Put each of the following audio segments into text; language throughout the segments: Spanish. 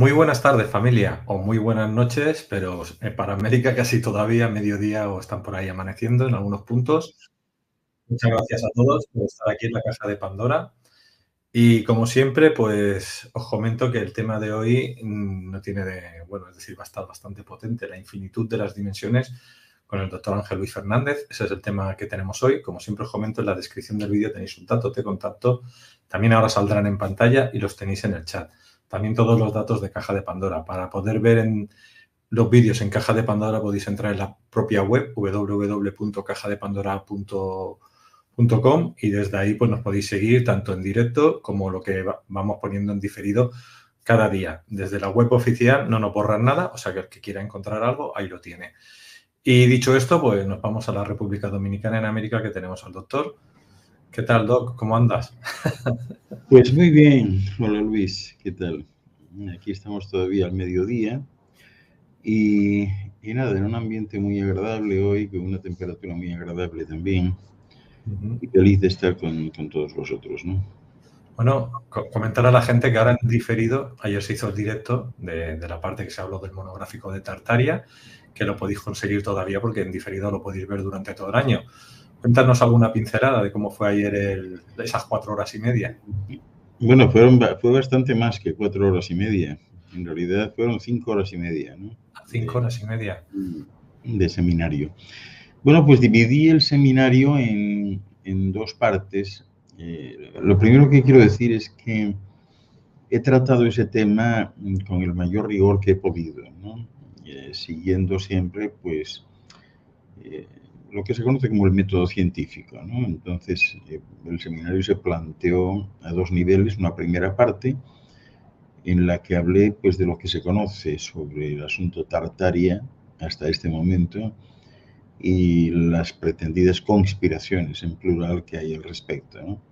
Muy buenas tardes, familia, o muy buenas noches, pero para América casi todavía mediodía o están por ahí amaneciendo en algunos puntos. Muchas gracias a todos por estar aquí en la Caja de Pandora. Y como siempre, pues os comento que el tema de hoy no tiene bueno, es decir, va a estar bastante potente, la infinitud de las dimensiones con el doctor Ángel Luis Fernández. Ese es el tema que tenemos hoy. Como siempre os comento, en la descripción del vídeo tenéis un dato de contacto. También ahora saldrán en pantalla y los tenéis en el chat. También todos los datos de Caja de Pandora. Para poder ver los vídeos en Caja de Pandora podéis entrar en la propia web www.cajadepandora.com y desde ahí pues nos podéis seguir tanto en directo como lo que vamos poniendo en diferido cada día. Desde la web oficial no nos borran nada, o sea que el que quiera encontrar algo, ahí lo tiene. Y dicho esto, pues nos vamos a la República Dominicana en América, que tenemos al doctor. ¿Qué tal, Doc? ¿Cómo andas? Pues muy bien, hola Luis, ¿qué tal? Aquí estamos todavía al mediodía y nada, en un ambiente muy agradable hoy, con una temperatura muy agradable también, y feliz de estar con todos vosotros, ¿no? Bueno, comentar a la gente que ahora en diferido, ayer se hizo el directo de la parte que se habló del monográfico de Tartaria, que lo podéis conseguir todavía porque en diferido lo podéis ver durante todo el año. Cuéntanos alguna pincelada de cómo fue ayer esas 4 horas y media. Bueno, fue bastante más que 4 horas y media. En realidad fueron 5 horas y media, ¿no? 5 horas y media. De seminario. Bueno, pues dividí el seminario en dos partes. Lo primero que quiero decir es que he tratado ese tema con el mayor rigor que he podido, ¿no? Siguiendo siempre, pues, lo que se conoce como el método científico, ¿no? Entonces, el seminario se planteó a dos niveles. Una primera parte en la que hablé, pues, de lo que se conoce sobre el asunto Tartaria hasta este momento y las pretendidas conspiraciones, en plural, que hay al respecto, ¿no?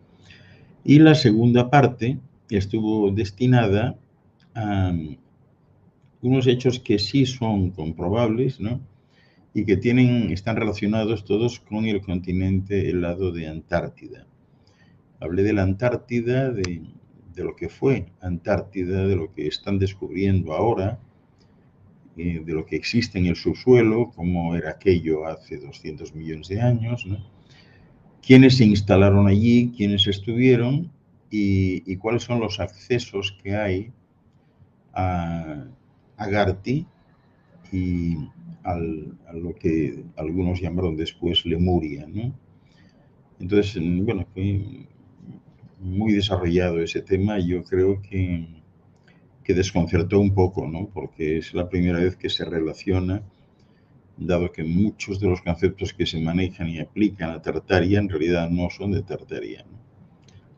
Y la segunda parte estuvo destinada a unos hechos que sí son comprobables, ¿no? Y que están relacionados todos con el continente helado de Antártida. Hablé de la Antártida, de lo que fue Antártida, de lo que están descubriendo ahora, de lo que existe en el subsuelo, cómo era aquello hace 200 millones de años, ¿no? Quiénes se instalaron allí, quiénes estuvieron y cuáles son los accesos que hay a Agarthy y a lo que algunos llamaron después Lemuria, ¿no? Entonces, bueno, fue muy desarrollado ese tema y yo creo que desconcertó un poco, ¿no? Porque es la primera vez que se relaciona, dado que muchos de los conceptos que se manejan y aplican a Tartaria en realidad no son de Tartaria, ¿no?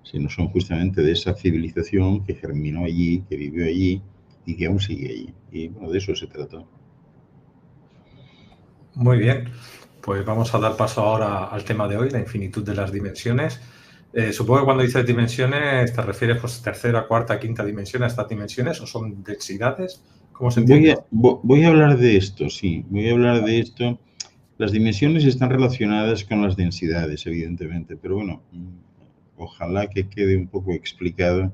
Sino son justamente de esa civilización que germinó allí, que vivió allí y que aún sigue allí. Y bueno, de eso se trató. Muy bien, pues vamos a dar paso ahora al tema de hoy, la infinitud de las dimensiones. Supongo que cuando dices dimensiones te refieres pues tercera, cuarta, quinta dimensión a estas dimensiones o son densidades. ¿Cómo se entiende? Voy a hablar de esto, sí, voy a hablar de esto. Las dimensiones están relacionadas con las densidades, evidentemente, pero bueno, ojalá que quede un poco explicado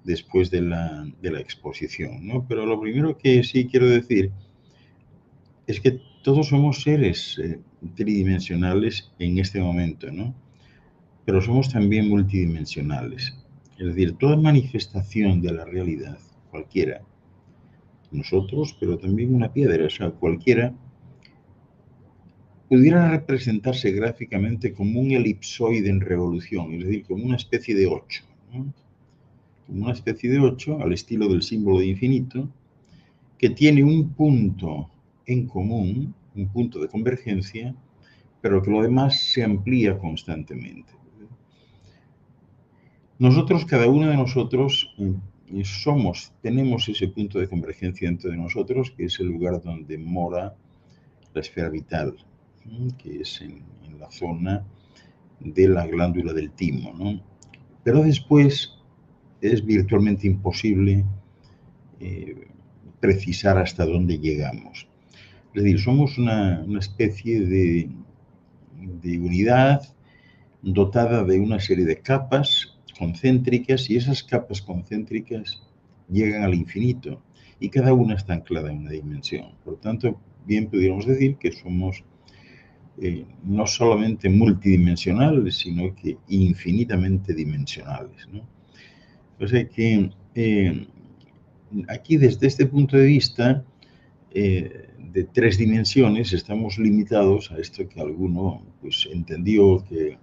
después de la exposición, ¿no? Pero lo primero que sí quiero decir es que todos somos seres tridimensionales en este momento, ¿no? Pero somos también multidimensionales. Es decir, toda manifestación de la realidad, cualquiera, nosotros, pero también una piedra, o sea, cualquiera, pudiera representarse gráficamente como un elipsoide en revolución, es decir, como una especie de 8, ¿no? Como una especie de 8 al estilo del símbolo de infinito, que tiene un punto en común, un punto de convergencia, pero que lo demás se amplía constantemente. Nosotros, cada uno de nosotros, tenemos ese punto de convergencia dentro de nosotros, que es el lugar donde mora la esfera vital, que es en la zona de la glándula del timo, ¿no? Pero después es virtualmente imposible precisar hasta dónde llegamos. Es decir, somos una especie de unidad dotada de una serie de capas concéntricas y esas capas concéntricas llegan al infinito. y cada una está anclada en una dimensión. Por lo tanto, bien pudiéramos decir que somos no solamente multidimensionales, sino que infinitamente dimensionales, ¿no? O sea que aquí, desde este punto de vista de 3 dimensiones, estamos limitados a esto que alguno pues, entendió que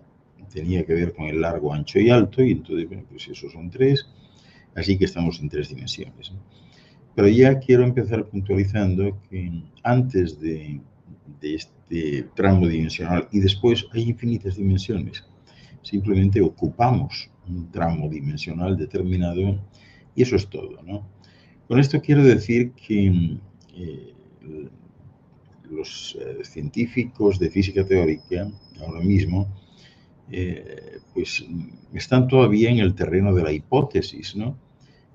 tenía que ver con el largo, ancho y alto, y entonces, bueno, pues esos son 3, así que estamos en 3 dimensiones, ¿no? Pero ya quiero empezar puntualizando que antes de este tramo dimensional y después hay infinitas dimensiones. Simplemente ocupamos un tramo dimensional determinado y eso es todo, ¿no? Con esto quiero decir que los científicos de física teórica ahora mismo pues están todavía en el terreno de la hipótesis, ¿no?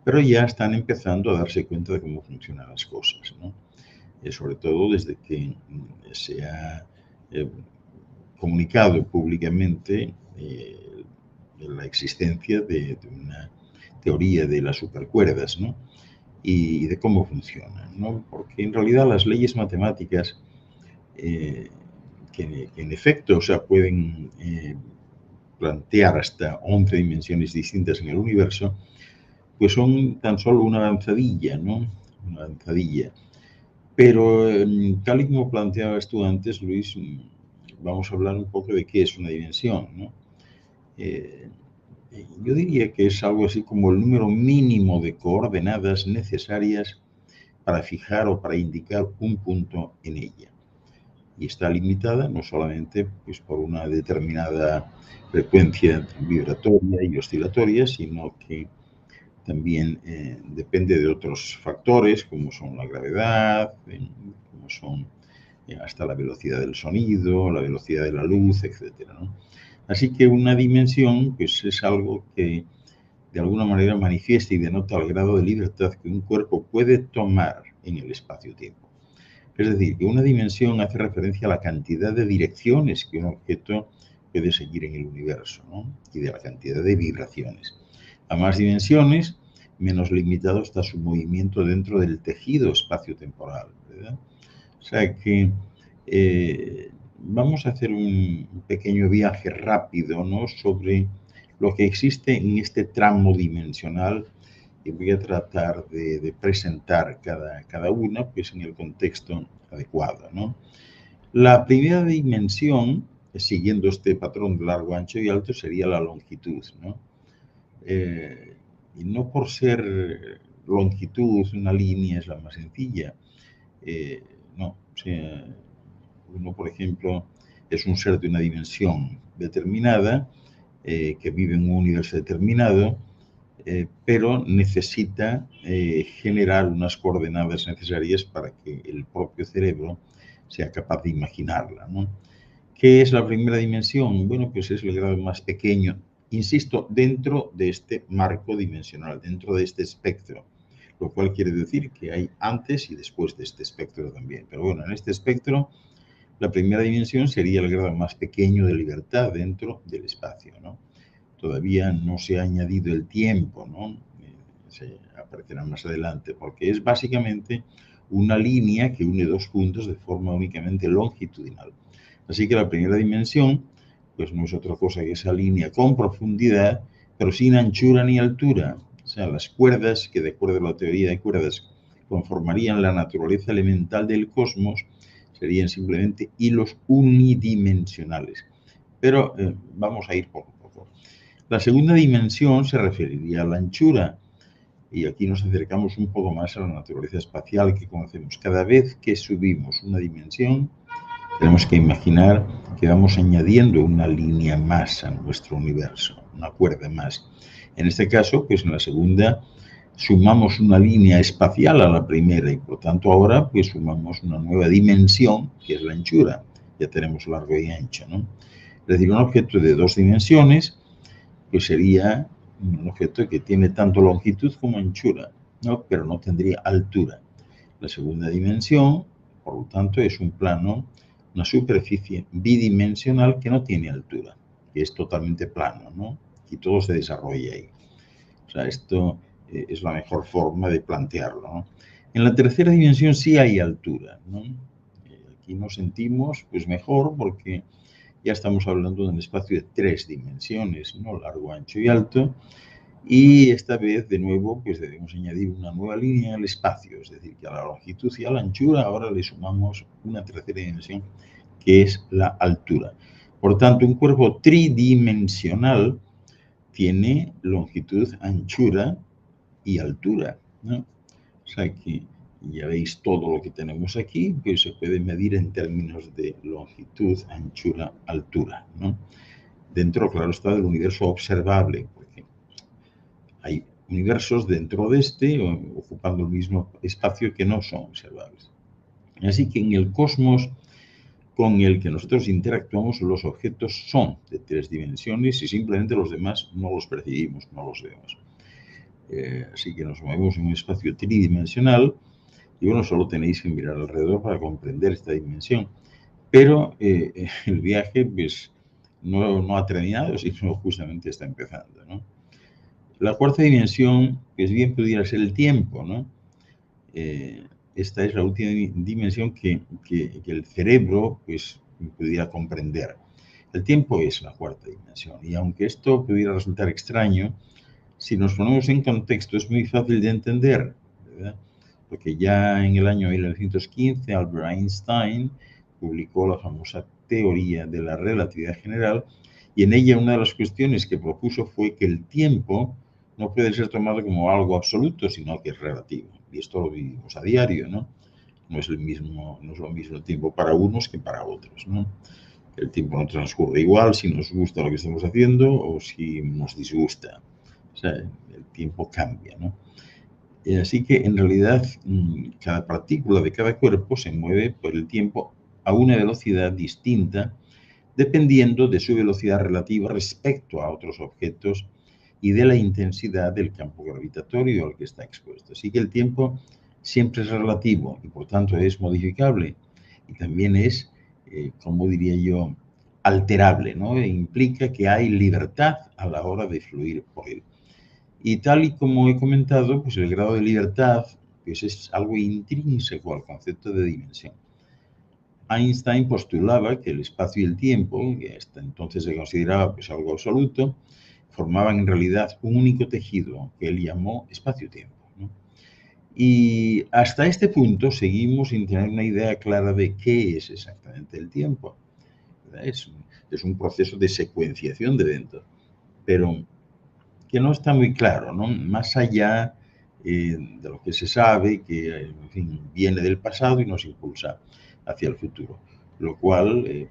Pero ya están empezando a darse cuenta de cómo funcionan las cosas, ¿no? Sobre todo desde que se ha comunicado públicamente la existencia de una teoría de las supercuerdas, ¿no? Y de cómo funcionan, ¿no? Porque en realidad las leyes matemáticas, que en efecto, o sea, pueden plantear hasta 11 dimensiones distintas en el universo, pues son tan solo una avanzadilla, ¿no? Una avanzadilla. Pero tal y como planteabas tú antes, Luis, vamos a hablar un poco de qué es una dimensión, ¿no? Yo diría que es algo así como el número mínimo de coordenadas necesarias para fijar o para indicar un punto en ella. Y está limitada no solamente pues, por una determinada frecuencia vibratoria y oscilatoria, sino que también depende de otros factores como son la gravedad, como son hasta la velocidad del sonido, la velocidad de la luz, etcétera, ¿no? Así que una dimensión pues, es algo que de alguna manera manifiesta y denota el grado de libertad que un cuerpo puede tomar en el espacio-tiempo. Es decir, que una dimensión hace referencia a la cantidad de direcciones que un objeto puede seguir en el universo, ¿no? Y de la cantidad de vibraciones. A más dimensiones, menos limitado está su movimiento dentro del tejido espacio-temporal, ¿verdad? O sea que vamos a hacer un pequeño viaje rápido, ¿no? Sobre lo que existe en este tramo dimensional y voy a tratar de presentar cada una pues, en el contexto adecuado, ¿no? La primera dimensión, siguiendo este patrón de largo, ancho y alto, sería la longitud, ¿no? Y no por ser longitud, una línea es la más sencilla, no, o sea, uno, por ejemplo, es un ser de una dimensión determinada, que vive en un universo determinado, pero necesita generar unas coordenadas necesarias para que el propio cerebro sea capaz de imaginarla, ¿no? ¿Qué es la primera dimensión? Bueno, pues es el grado más pequeño, insisto, dentro de este marco dimensional, dentro de este espectro, lo cual quiere decir que hay antes y después de este espectro también. Pero bueno, en este espectro, la primera dimensión sería el grado más pequeño de libertad dentro del espacio, ¿no? Todavía no se ha añadido el tiempo, ¿no? Se aparecerá más adelante, porque es básicamente una línea que une dos puntos de forma únicamente longitudinal. Así que la primera dimensión, pues no es otra cosa que esa línea con profundidad, pero sin anchura ni altura. O sea, las cuerdas, que de acuerdo a la teoría de cuerdas conformarían la naturaleza elemental del cosmos, serían simplemente hilos unidimensionales. Pero vamos a ir poco a poco. La segunda dimensión se referiría a la anchura, y aquí nos acercamos un poco más a la naturaleza espacial que conocemos. Cada vez que subimos una dimensión, tenemos que imaginar que vamos añadiendo una línea más a nuestro universo, una cuerda más. En este caso, pues en la segunda sumamos una línea espacial a la primera y por tanto ahora pues sumamos una nueva dimensión que es la anchura. Ya tenemos largo y ancho, ¿no? Es decir, un objeto de dos dimensiones pues sería un objeto que tiene tanto longitud como anchura, ¿no? Pero no tendría altura. La segunda dimensión, por lo tanto, es un plano, una superficie bidimensional que no tiene altura, que es totalmente plano, ¿no? Y todo se desarrolla ahí. O sea, esto es la mejor forma de plantearlo, ¿no? En la tercera dimensión sí hay altura, ¿no? Aquí nos sentimos pues mejor porque ya estamos hablando de un espacio de 3 dimensiones, ¿no? Largo, ancho y alto. Y esta vez, de nuevo, pues debemos añadir una nueva línea al espacio, es decir, que a la longitud y a la anchura ahora le sumamos una tercera dimensión, que es la altura. Por tanto, un cuerpo tridimensional tiene longitud, anchura y altura, ¿no? O sea que ya veis todo lo que tenemos aquí, que se puede medir en términos de longitud, anchura, altura, ¿no? Dentro, claro está, del universo observable, porque hay universos dentro de este, ocupando el mismo espacio, que no son observables. Así que en el cosmos con el que nosotros interactuamos, los objetos son de 3 dimensiones y simplemente los demás no los percibimos, no los vemos. Así que nos movemos en un espacio tridimensional y bueno, solo tenéis que mirar alrededor para comprender esta dimensión. Pero el viaje pues no ha terminado, sino justamente está empezando, ¿no? La cuarta dimensión, pues bien pudiera ser el tiempo, ¿no? Esta es la última dimensión que el cerebro pues pudiera comprender. El tiempo es la cuarta dimensión y aunque esto pudiera resultar extraño, si nos ponemos en contexto es muy fácil de entender, ¿verdad? Porque ya en el año 1915 Albert Einstein publicó la famosa teoría de la relatividad general y en ella una de las cuestiones que propuso fue que el tiempo no puede ser tomado como algo absoluto, sino que es relativo. Y esto lo vivimos a diario, ¿no? No es lo mismo el tiempo para unos que para otros, ¿no? El tiempo no transcurre igual si nos gusta lo que estamos haciendo o si nos disgusta. O sea, el tiempo cambia, ¿no? Así que en realidad cada partícula de cada cuerpo se mueve por el tiempo a una velocidad distinta dependiendo de su velocidad relativa respecto a otros objetos y de la intensidad del campo gravitatorio al que está expuesto. Así que el tiempo siempre es relativo y por tanto es modificable y también es, como diría yo, alterable, ¿no? E implica que hay libertad a la hora de fluir por él. Y tal y como he comentado, pues el grado de libertad pues es algo intrínseco al concepto de dimensión. Einstein postulaba que el espacio y el tiempo, que hasta entonces se consideraba pues algo absoluto, formaban en realidad un único tejido que él llamó espacio-tiempo, ¿no? Y hasta este punto seguimos sin tener una idea clara de qué es exactamente el tiempo. Es un proceso de secuenciación de eventos, pero que no está muy claro, ¿no? Más allá de lo que se sabe, que en fin, viene del pasado y nos impulsa hacia el futuro, lo cual,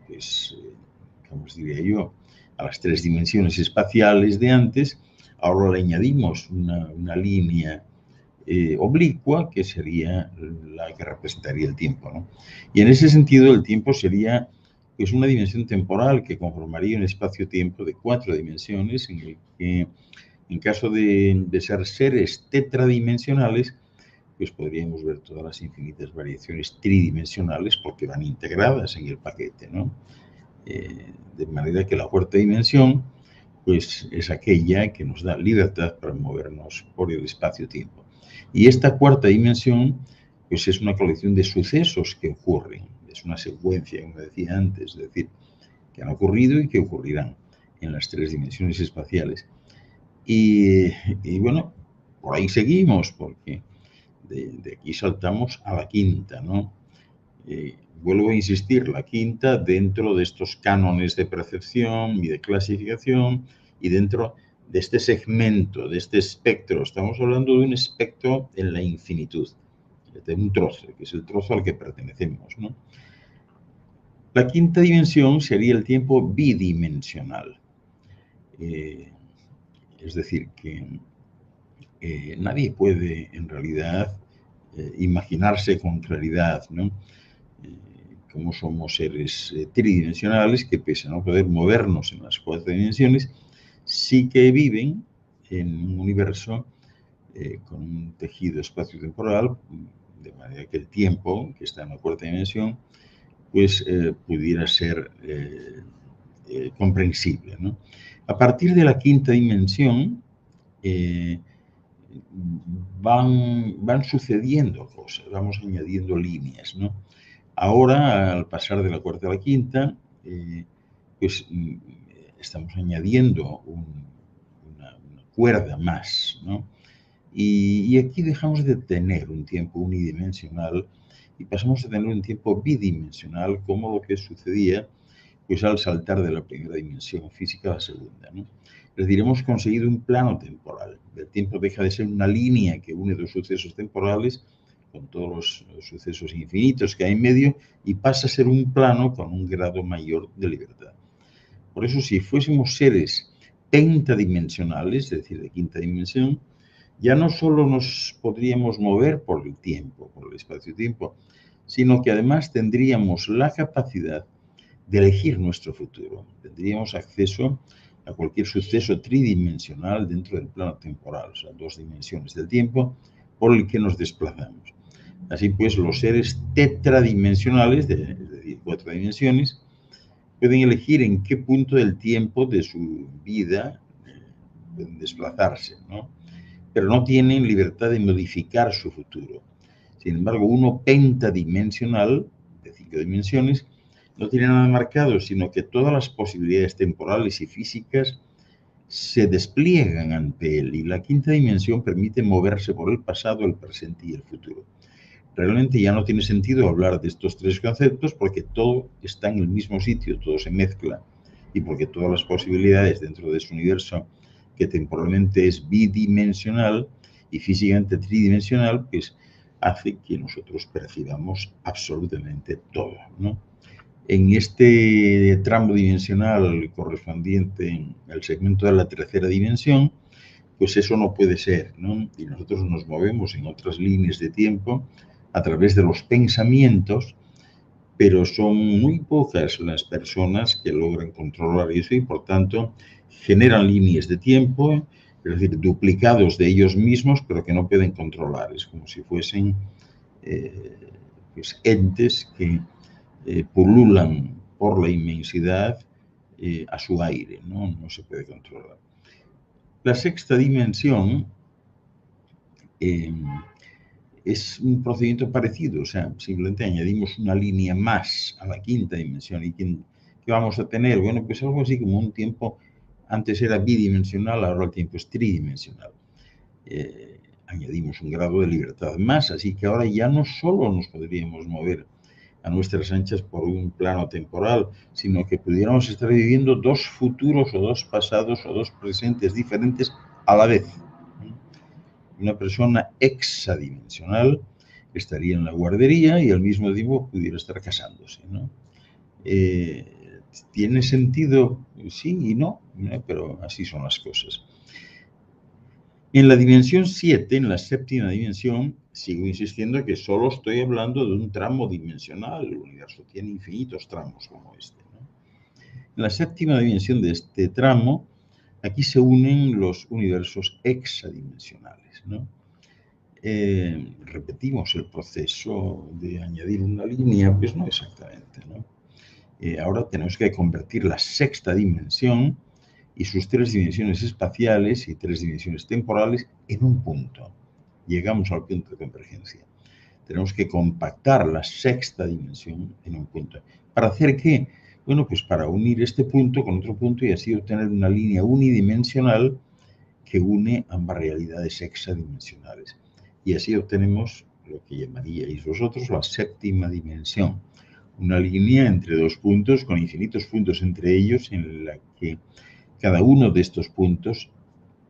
como os diría yo, a las 3 dimensiones espaciales de antes, ahora le añadimos una línea oblicua que sería la que representaría el tiempo, ¿no? Y en ese sentido el tiempo sería pues, una dimensión temporal que conformaría un espacio-tiempo de 4 dimensiones en el que en caso de ser seres tetradimensionales, pues podríamos ver todas las infinitas variaciones tridimensionales porque van integradas en el paquete, ¿no? De manera que la cuarta dimensión pues es aquella que nos da libertad para movernos por el espacio-tiempo. Y esta cuarta dimensión pues es una colección de sucesos que ocurren, es una secuencia, como decía antes, es decir, que han ocurrido y que ocurrirán en las 3 dimensiones espaciales. Y bueno, por ahí seguimos, porque de aquí saltamos a la quinta, ¿no? Vuelvo a insistir, la quinta dentro de estos cánones de percepción y de clasificación y dentro de este segmento, de este espectro. Estamos hablando de un espectro en la infinitud, de un trozo, que es el trozo al que pertenecemos, ¿no? La quinta dimensión sería el tiempo bidimensional. Es decir, que nadie puede en realidad imaginarse con claridad, ¿no? Cómo somos seres tridimensionales que pese a no poder movernos en las 4 dimensiones, sí que viven en un universo con un tejido espacio-temporal, de manera que el tiempo, que está en la 4ª dimensión, pues pudiera ser comprensible, ¿no? A partir de la 5ª dimensión, van sucediendo cosas, vamos añadiendo líneas, ¿no? Ahora, al pasar de la cuarta a la quinta, pues estamos añadiendo una cuerda más, ¿no? Y aquí dejamos de tener un tiempo unidimensional y pasamos a tener un tiempo bidimensional, como lo que sucedía pues al saltar de la primera dimensión física a la segunda, ¿no? Es decir, hemos conseguido un plano temporal. El tiempo deja de ser una línea que une dos sucesos temporales con todos los sucesos infinitos que hay en medio y pasa a ser un plano con un grado mayor de libertad. Por eso, si fuésemos seres pentadimensionales, es decir, de quinta dimensión, ya no solo nos podríamos mover por el tiempo, por el espacio-tiempo, sino que además tendríamos la capacidad de elegir nuestro futuro. Tendríamos acceso a cualquier suceso tridimensional dentro del plano temporal, o sea, dos dimensiones del tiempo por el que nos desplazamos. Así pues, los seres tetradimensionales, es decir, 4 dimensiones, pueden elegir en qué punto del tiempo de su vida pueden desplazarse, ¿no? Pero no tienen libertad de modificar su futuro. Sin embargo, uno pentadimensional, de 5 dimensiones, no tiene nada marcado, sino que todas las posibilidades temporales y físicas se despliegan ante él y la quinta dimensión permite moverse por el pasado, el presente y el futuro. Realmente ya no tiene sentido hablar de estos tres conceptos porque todo está en el mismo sitio, todo se mezcla y porque todas las posibilidades dentro de ese universo que temporalmente es bidimensional y físicamente tridimensional, pues hace que nosotros percibamos absolutamente todo, ¿no? En este tramo dimensional correspondiente al segmento de la tercera dimensión, pues eso no puede ser, ¿no? Y nosotros nos movemos en otras líneas de tiempo a través de los pensamientos, pero son muy pocas las personas que logran controlar eso y, por tanto, generan líneas de tiempo, es decir, duplicados de ellos mismos, pero que no pueden controlar. Es como si fuesen pues, entes que pululan por la inmensidad a su aire, ¿no? No se puede controlar. La sexta dimensión es un procedimiento parecido, o sea, simplemente añadimos una línea más a la quinta dimensión. ¿Y qué vamos a tener? Bueno, pues algo así como un tiempo, antes era bidimensional, ahora el tiempo es tridimensional. Añadimos un grado de libertad más, así que ahora ya no solo nos podríamos mover a nuestras anchas por un plano temporal, sino que pudiéramos estar viviendo dos futuros o dos pasados o dos presentes diferentes a la vez. Una persona hexadimensional estaría en la guardería y al mismo tiempo pudiera estar casándose, ¿no? ¿Tiene sentido? Sí y no, pero así son las cosas. En la dimensión 7, en la séptima dimensión, sigo insistiendo que solo estoy hablando de un tramo dimensional. El universo tiene infinitos tramos como este, ¿no? En la séptima dimensión de este tramo, aquí se unen los universos hexadimensionales, ¿no? Repetimos el proceso de añadir una línea, pues no exactamente, ¿no? Ahora tenemos que convertir la sexta dimensión y sus 3 dimensiones espaciales y 3 dimensiones temporales en un punto. Llegamos al punto de convergencia. Tenemos que compactar la sexta dimensión en un punto. ¿Para hacer qué? Bueno, pues para unir este punto con otro punto y así obtener una línea unidimensional que une ambas realidades hexadimensionales. Y así obtenemos lo que llamaríais vosotros la séptima dimensión. Una línea entre dos puntos con infinitos puntos entre ellos en la que cada uno de estos puntos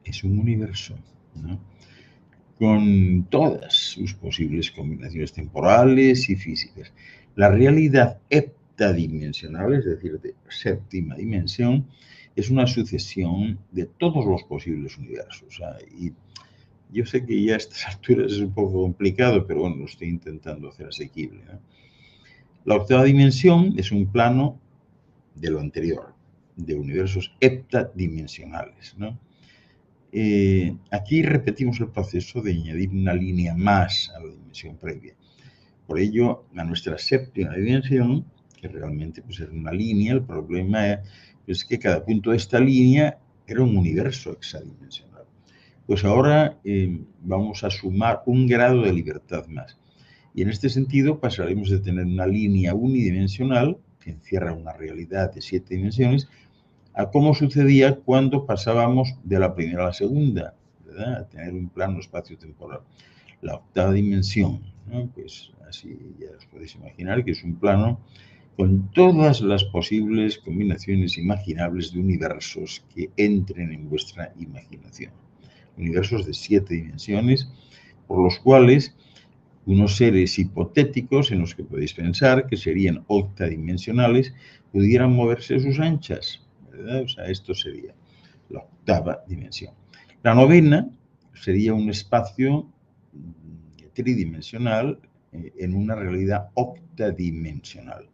es un universo, ¿no? Con todas sus posibles combinaciones temporales y físicas. La realidad heptadimensional, es decir, de séptima dimensión, es una sucesión de todos los posibles universos. Y yo sé que ya a estas alturas es un poco complicado, pero bueno, lo estoy intentando hacer asequible, ¿no? La octava dimensión es un plano de lo anterior, de universos heptadimensionales, ¿no? Aquí repetimos el proceso de añadir una línea más a la dimensión previa. Por ello, a nuestra séptima dimensión, que realmente pues, era una línea, el problema es que cada punto de esta línea era un universo hexadimensional. Pues ahora vamos a sumar un grado de libertad más. Y en este sentido pasaremos de tener una línea unidimensional que encierra una realidad de 7 dimensiones a cómo sucedía cuando pasábamos de la primera a la segunda, ¿verdad? A tener un plano espacio-temporal. La octava dimensión, ¿no? Pues así ya os podéis imaginar que es un plano con todas las posibles combinaciones imaginables de universos que entren en vuestra imaginación. Universos de 7 dimensiones, por los cuales unos seres hipotéticos en los que podéis pensar que serían octadimensionales pudieran moverse a sus anchas, ¿verdad? O sea, esto sería la octava dimensión. La novena sería un espacio tridimensional en una realidad octadimensional.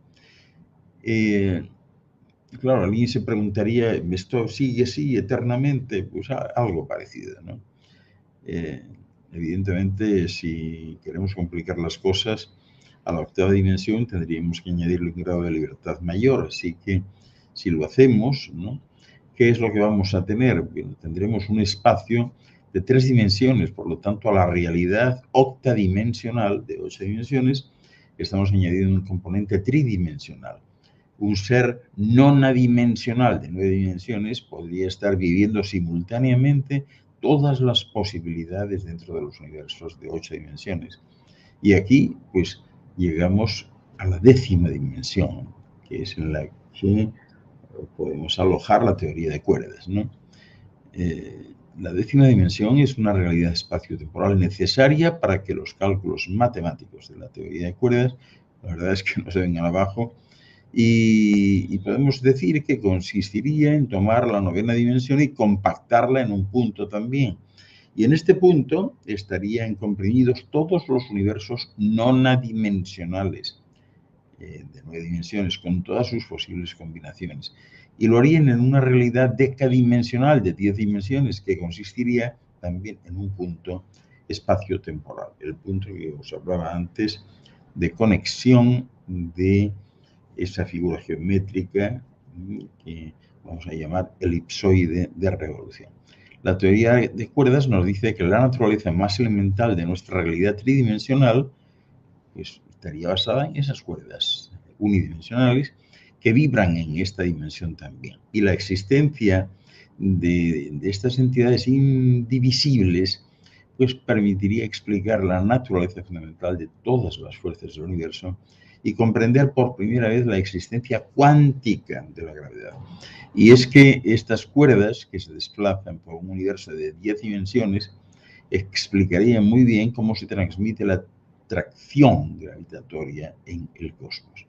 Claro, alguien se preguntaría, ¿esto sigue así eternamente? Pues algo parecido, ¿no? Evidentemente, si queremos complicar las cosas, a la octava dimensión tendríamos que añadirle un grado de libertad mayor. Así que, si lo hacemos, ¿no? ¿Qué es lo que vamos a tener? Bueno, tendremos un espacio de 3 dimensiones, por lo tanto, a la realidad octadimensional de 8 dimensiones, estamos añadiendo un componente tridimensional. Un ser nonadimensional de 9 dimensiones podría estar viviendo simultáneamente todas las posibilidades dentro de los universos de 8 dimensiones. Y aquí, pues, llegamos a la 10ª dimensión, que es en la que podemos alojar la teoría de cuerdas, ¿no? La 10ª dimensión es una realidad espacio-temporal necesaria para que los cálculos matemáticos de la teoría de cuerdas, la verdad es que no se vengan abajo, y podemos decir que consistiría en tomar la 9ª dimensión y compactarla en un punto también. Y en este punto estarían comprimidos todos los universos nonadimensionales de 9 dimensiones, con todas sus posibles combinaciones. Y lo harían en una realidad decadimensional de 10 dimensiones, que consistiría también en un punto espacio-temporal. El punto que os hablaba antes de conexión de esa figura geométrica que vamos a llamar elipsoide de revolución. La teoría de cuerdas nos dice que la naturaleza más elemental de nuestra realidad tridimensional pues, estaría basada en esas cuerdas unidimensionales que vibran en esta dimensión también. Y la existencia de estas entidades indivisibles pues permitiría explicar la naturaleza fundamental de todas las fuerzas del universo y comprender por primera vez la existencia cuántica de la gravedad. Y es que estas cuerdas que se desplazan por un universo de 10 dimensiones explicarían muy bien cómo se transmite la atracción gravitatoria en el cosmos.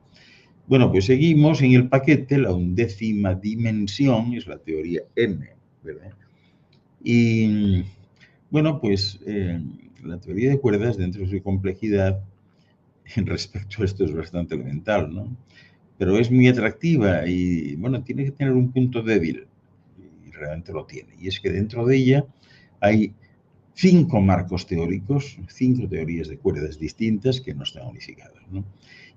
Bueno, pues seguimos en el paquete, la 11ª dimensión es la teoría M, ¿verdad? Y bueno, pues la teoría de cuerdas, dentro de su complejidad, respecto a esto es bastante elemental, ¿no? Pero es muy atractiva y, bueno, tiene que tener un punto débil, y realmente lo tiene, y es que dentro de ella hay 5 marcos teóricos, 5 teorías de cuerdas distintas que no están unificadas, ¿no?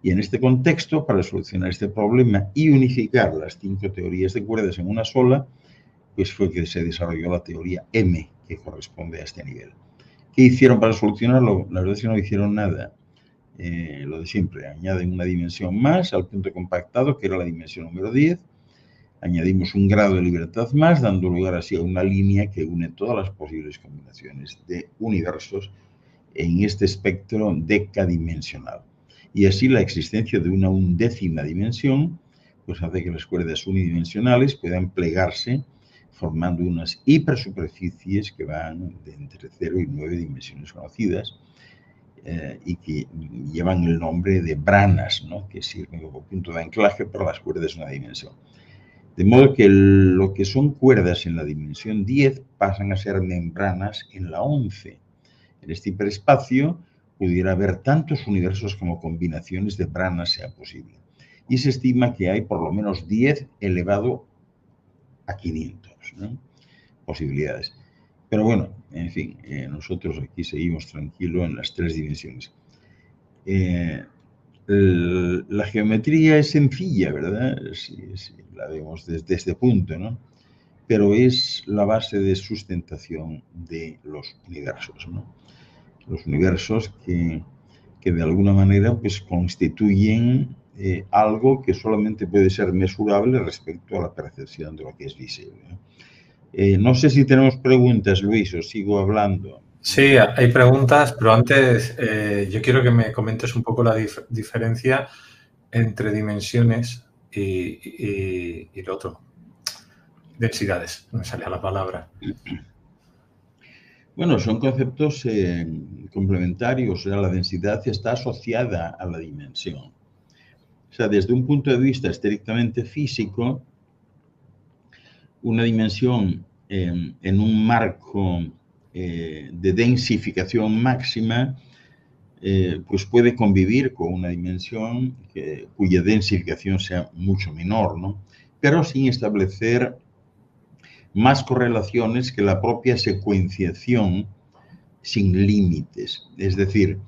Y en este contexto, para solucionar este problema y unificar las 5 teorías de cuerdas en una sola, pues fue que se desarrolló la teoría M, que corresponde a este nivel. ¿Qué hicieron para solucionarlo? La verdad es que no hicieron nada. Lo de siempre, añaden una dimensión más al punto compactado, que era la dimensión número 10, añadimos un grado de libertad más, dando lugar así a una línea que une todas las posibles combinaciones de universos en este espectro decadimensional. Y así la existencia de una 11ª dimensión pues hace que las cuerdas unidimensionales puedan plegarse formando unas hipersuperficies que van de entre 0 y 9 dimensiones conocidas, y que llevan el nombre de branas, ¿no? Que sirven como punto de anclaje para las cuerdas de una dimensión. De modo que lo que son cuerdas en la dimensión 10 pasan a ser membranas en la 11. En este hiperespacio pudiera haber tantos universos como combinaciones de branas sea posible. Y se estima que hay por lo menos 10 elevado a 500, ¿no? Posibilidades. Pero bueno, en fin, nosotros aquí seguimos tranquilos en las 3 dimensiones. La geometría es sencilla, ¿verdad? Si la vemos desde este punto, ¿no? pero es la base de sustentación de los universos, ¿no? Los universos que de alguna manera pues, constituyen algo que solamente puede ser mesurable respecto a la percepción de lo que es visible, ¿no? No sé si tenemos preguntas, Luis, o sigo hablando. Sí, hay preguntas, pero antes yo quiero que me comentes un poco la diferencia entre dimensiones y lo otro. Densidades, no me salía la palabra. Bueno, son conceptos complementarios. O sea, la densidad está asociada a la dimensión. O sea, desde un punto de vista estrictamente físico, una dimensión en un marco de densificación máxima, pues puede convivir con una dimensión cuya densificación sea mucho menor, ¿no? Pero sin establecer más correlaciones que la propia secuenciación sin límites. Es decir,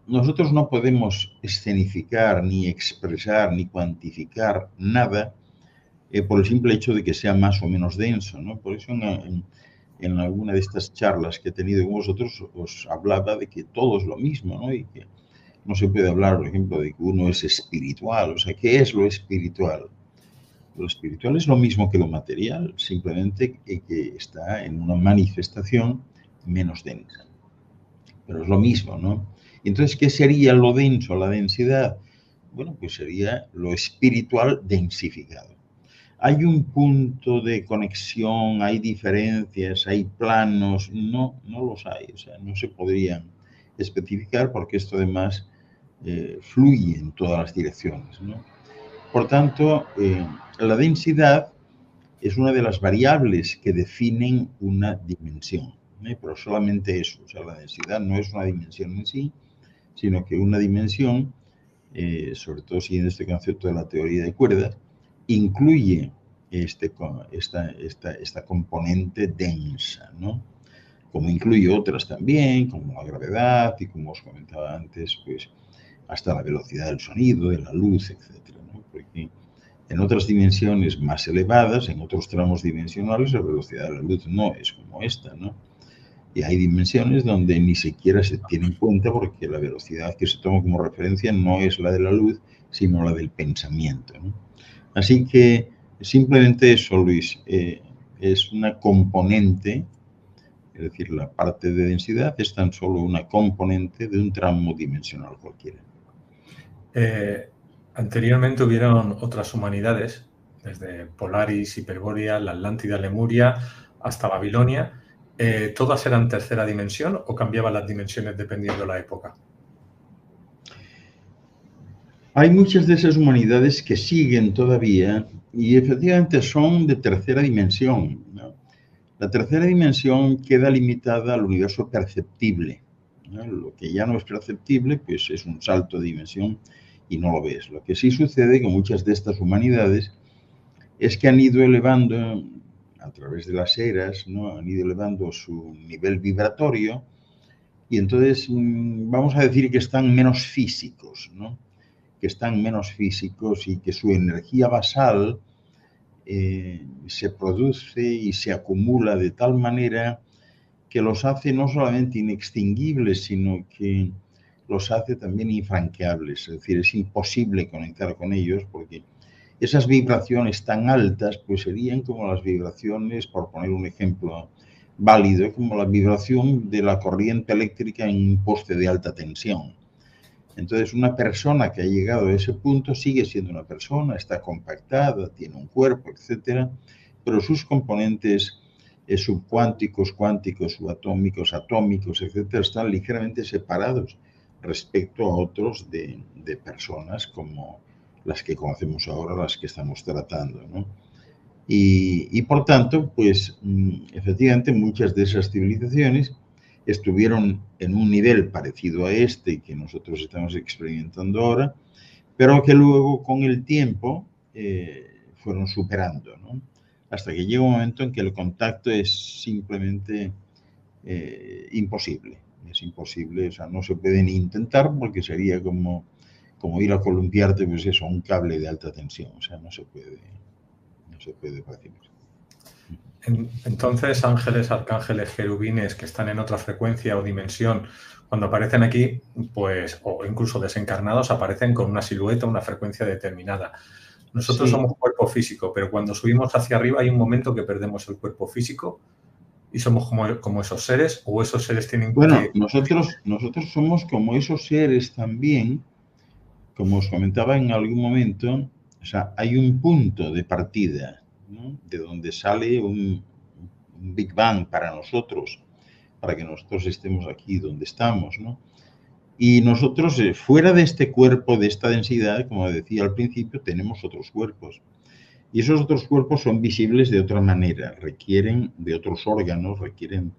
nosotros no podemos escenificar, ni expresar, ni cuantificar nada por el simple hecho de que sea más o menos denso, ¿no? Por eso en alguna de estas charlas que he tenido con vosotros os hablaba de que todo es lo mismo, ¿no? Y que no se puede hablar, por ejemplo, de que uno es espiritual. O sea, ¿qué es lo espiritual? Lo espiritual es lo mismo que lo material, simplemente que está en una manifestación menos densa. Pero es lo mismo, ¿no? Entonces, ¿qué sería lo denso, la densidad? Bueno, pues sería lo espiritual densificado. ¿Hay un punto de conexión? ¿Hay diferencias? ¿Hay planos? No, no los hay. O sea, no se podrían especificar porque esto además fluye en todas las direcciones, ¿no? Por tanto, la densidad es una de las variables que definen una dimensión, pero solamente eso. O sea, la densidad no es una dimensión en sí, sino que una dimensión, sobre todo siguiendo este concepto de la teoría de cuerdas, incluye esta componente densa, ¿no? Como incluye otras también, como la gravedad y, como os comentaba antes, pues hasta la velocidad del sonido, de la luz, etcétera, ¿no? Porque en otras dimensiones más elevadas, en otros tramos dimensionales, la velocidad de la luz no es como esta, ¿no? Y hay dimensiones donde ni siquiera se tiene en cuenta porque la velocidad que se toma como referencia no es la de la luz, sino la del pensamiento, ¿no? Así que simplemente eso, Luis, es una componente, es decir, la parte de densidad es tan solo una componente de un tramo dimensional cualquiera. Anteriormente hubieron otras humanidades, desde Polaris, Hiperbórea, la Atlántida, Lemuria, hasta Babilonia. ¿Todas eran tercera dimensión o cambiaban las dimensiones dependiendo de la época? Hay muchas de esas humanidades que siguen todavía y efectivamente son de tercera dimensión, ¿no? La tercera dimensión queda limitada al universo perceptible, ¿no? Lo que ya no es perceptible, pues es un salto de dimensión y no lo ves. Lo que sí sucede con muchas de estas humanidades es que han ido elevando a través de las eras, ¿no? Han ido elevando su nivel vibratorio y entonces vamos a decir que están menos físicos, ¿no? Que están menos físicos y que su energía basal se produce y se acumula de tal manera que los hace no solamente inextinguibles, sino que los hace también infranqueables. Es decir, es imposible conectar con ellos porque esas vibraciones tan altas pues serían como las vibraciones, por poner un ejemplo válido, como la vibración de la corriente eléctrica en un poste de alta tensión. Entonces, una persona que ha llegado a ese punto sigue siendo una persona, está compactada, tiene un cuerpo, etcétera, pero sus componentes subcuánticos, cuánticos, subatómicos, atómicos, etcétera, están ligeramente separados respecto a otros de personas como las que conocemos ahora, las que estamos tratando, ¿no? Y por tanto, pues efectivamente muchas de esas civilizaciones estuvieron en un nivel parecido a este que nosotros estamos experimentando ahora, pero que luego con el tiempo fueron superando, ¿no? Hasta que llega un momento en que el contacto es simplemente imposible. Es imposible, o sea, no se puede ni intentar porque sería como ir a columpiarte, pues eso, a un cable de alta tensión, o sea, no se puede fácilmente. Entonces, ángeles, arcángeles, querubines que están en otra frecuencia o dimensión, cuando aparecen aquí, pues, o incluso desencarnados, aparecen con una silueta, una frecuencia determinada. Nosotros Sí, somos cuerpo físico, pero cuando subimos hacia arriba hay un momento que perdemos el cuerpo físico y somos como esos seres, o esos seres tienen bueno, que... nosotros somos como esos seres también, como os comentaba en algún momento, o sea, hay un punto de partida, ¿no? De donde sale un Big Bang para nosotros, para que nosotros estemos aquí donde estamos, ¿no? Y nosotros, fuera de este cuerpo, de esta densidad, como decía al principio, tenemos otros cuerpos. Y esos otros cuerpos son visibles de otra manera, requieren de otros órganos, requieren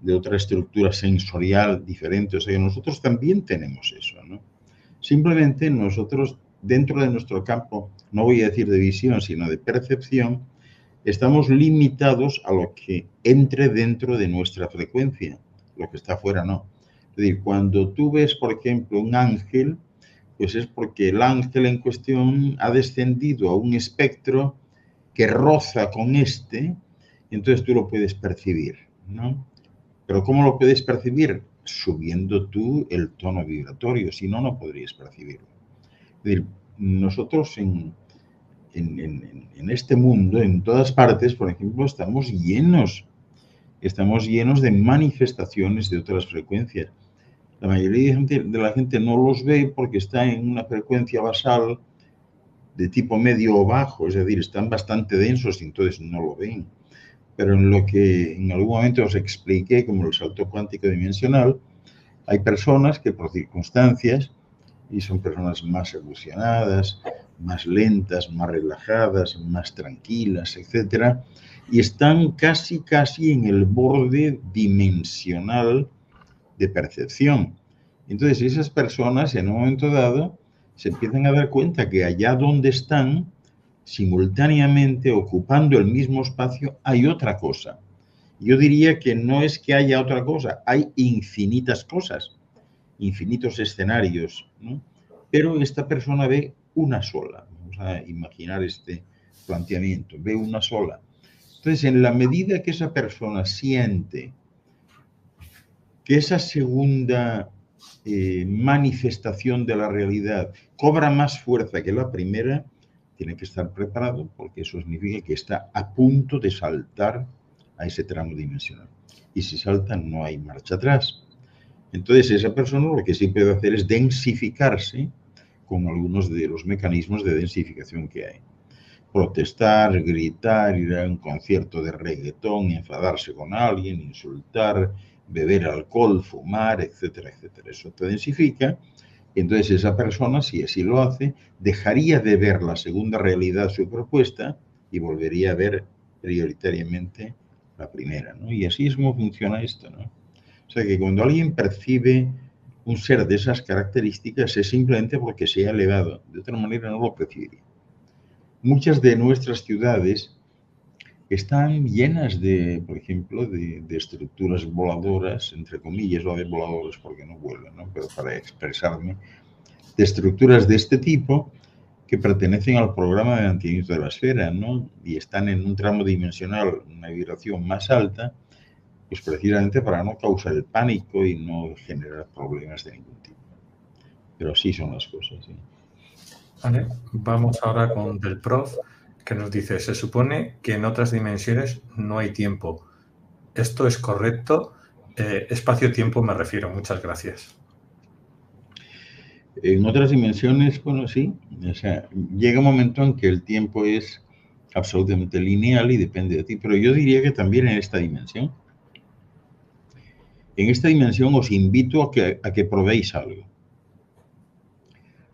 de otra estructura sensorial diferente. O sea que nosotros también tenemos eso, ¿no? Simplemente nosotros, dentro de nuestro campo, no voy a decir de visión, sino de percepción, estamos limitados a lo que entre dentro de nuestra frecuencia, lo que está afuera no. Es decir, cuando tú ves, por ejemplo, un ángel, pues es porque el ángel en cuestión ha descendido a un espectro que roza con este, y entonces tú lo puedes percibir, ¿no? Pero ¿cómo lo puedes percibir? Subiendo tú el tono vibratorio, si no, no podrías percibirlo. Es decir, nosotros en este mundo, en todas partes, por ejemplo, estamos llenos de manifestaciones de otras frecuencias. La mayoría de la gente no los ve porque está en una frecuencia basal de tipo medio o bajo, es decir, están bastante densos y entonces no lo ven. Pero en lo que en algún momento os expliqué, como el salto cuántico dimensional, hay personas que por circunstancias, y son personas más evolucionadas, más lentas, más relajadas, más tranquilas, etcétera, y están casi en el borde dimensional de percepción. Entonces, esas personas en un momento dado se empiezan a dar cuenta que allá donde están, simultáneamente ocupando el mismo espacio, hay otra cosa. Yo diría que no es que haya otra cosa, hay infinitas cosas, infinitos escenarios, ¿no? Pero esta persona ve una sola. Vamos a imaginar este planteamiento, ve una sola. Entonces, en la medida que esa persona siente que esa segunda manifestación de la realidad cobra más fuerza que la primera, tiene que estar preparado porque eso significa que está a punto de saltar a ese tramo dimensional. Y si salta no hay marcha atrás. Entonces esa persona lo que sí puede hacer es densificarse con algunos de los mecanismos de densificación que hay. Protestar, gritar, ir a un concierto de reggaetón, enfadarse con alguien, insultar, beber alcohol, fumar, etcétera, etcétera. Eso te densifica. Y entonces esa persona, si así lo hace, dejaría de ver la segunda realidad superpuesta y volvería a ver prioritariamente la primera, ¿no? Y así es como funciona esto, ¿no? O sea que cuando alguien percibe un ser de esas características es simplemente porque se ha elevado. De otra manera no lo percibiría. Muchas de nuestras ciudades están llenas de, por ejemplo, de estructuras voladoras, entre comillas, o de voladores porque no vuelan, ¿no? Pero para expresarme, de estructuras de este tipo que pertenecen al programa de mantenimiento de la esfera, ¿no? Y están en un tramo dimensional, una vibración más alta, pues precisamente para no causar el pánico y no generar problemas de ningún tipo. Pero así son las cosas, ¿sí? Vale, vamos ahora con Del Prof, que nos dice, se supone que en otras dimensiones no hay tiempo. ¿Esto es correcto? Espacio-tiempo me refiero, muchas gracias. En otras dimensiones, bueno, sí, o sea, llega un momento en que el tiempo es absolutamente lineal y depende de ti, pero yo diría que también en esta dimensión. En esta dimensión os invito a que probéis algo.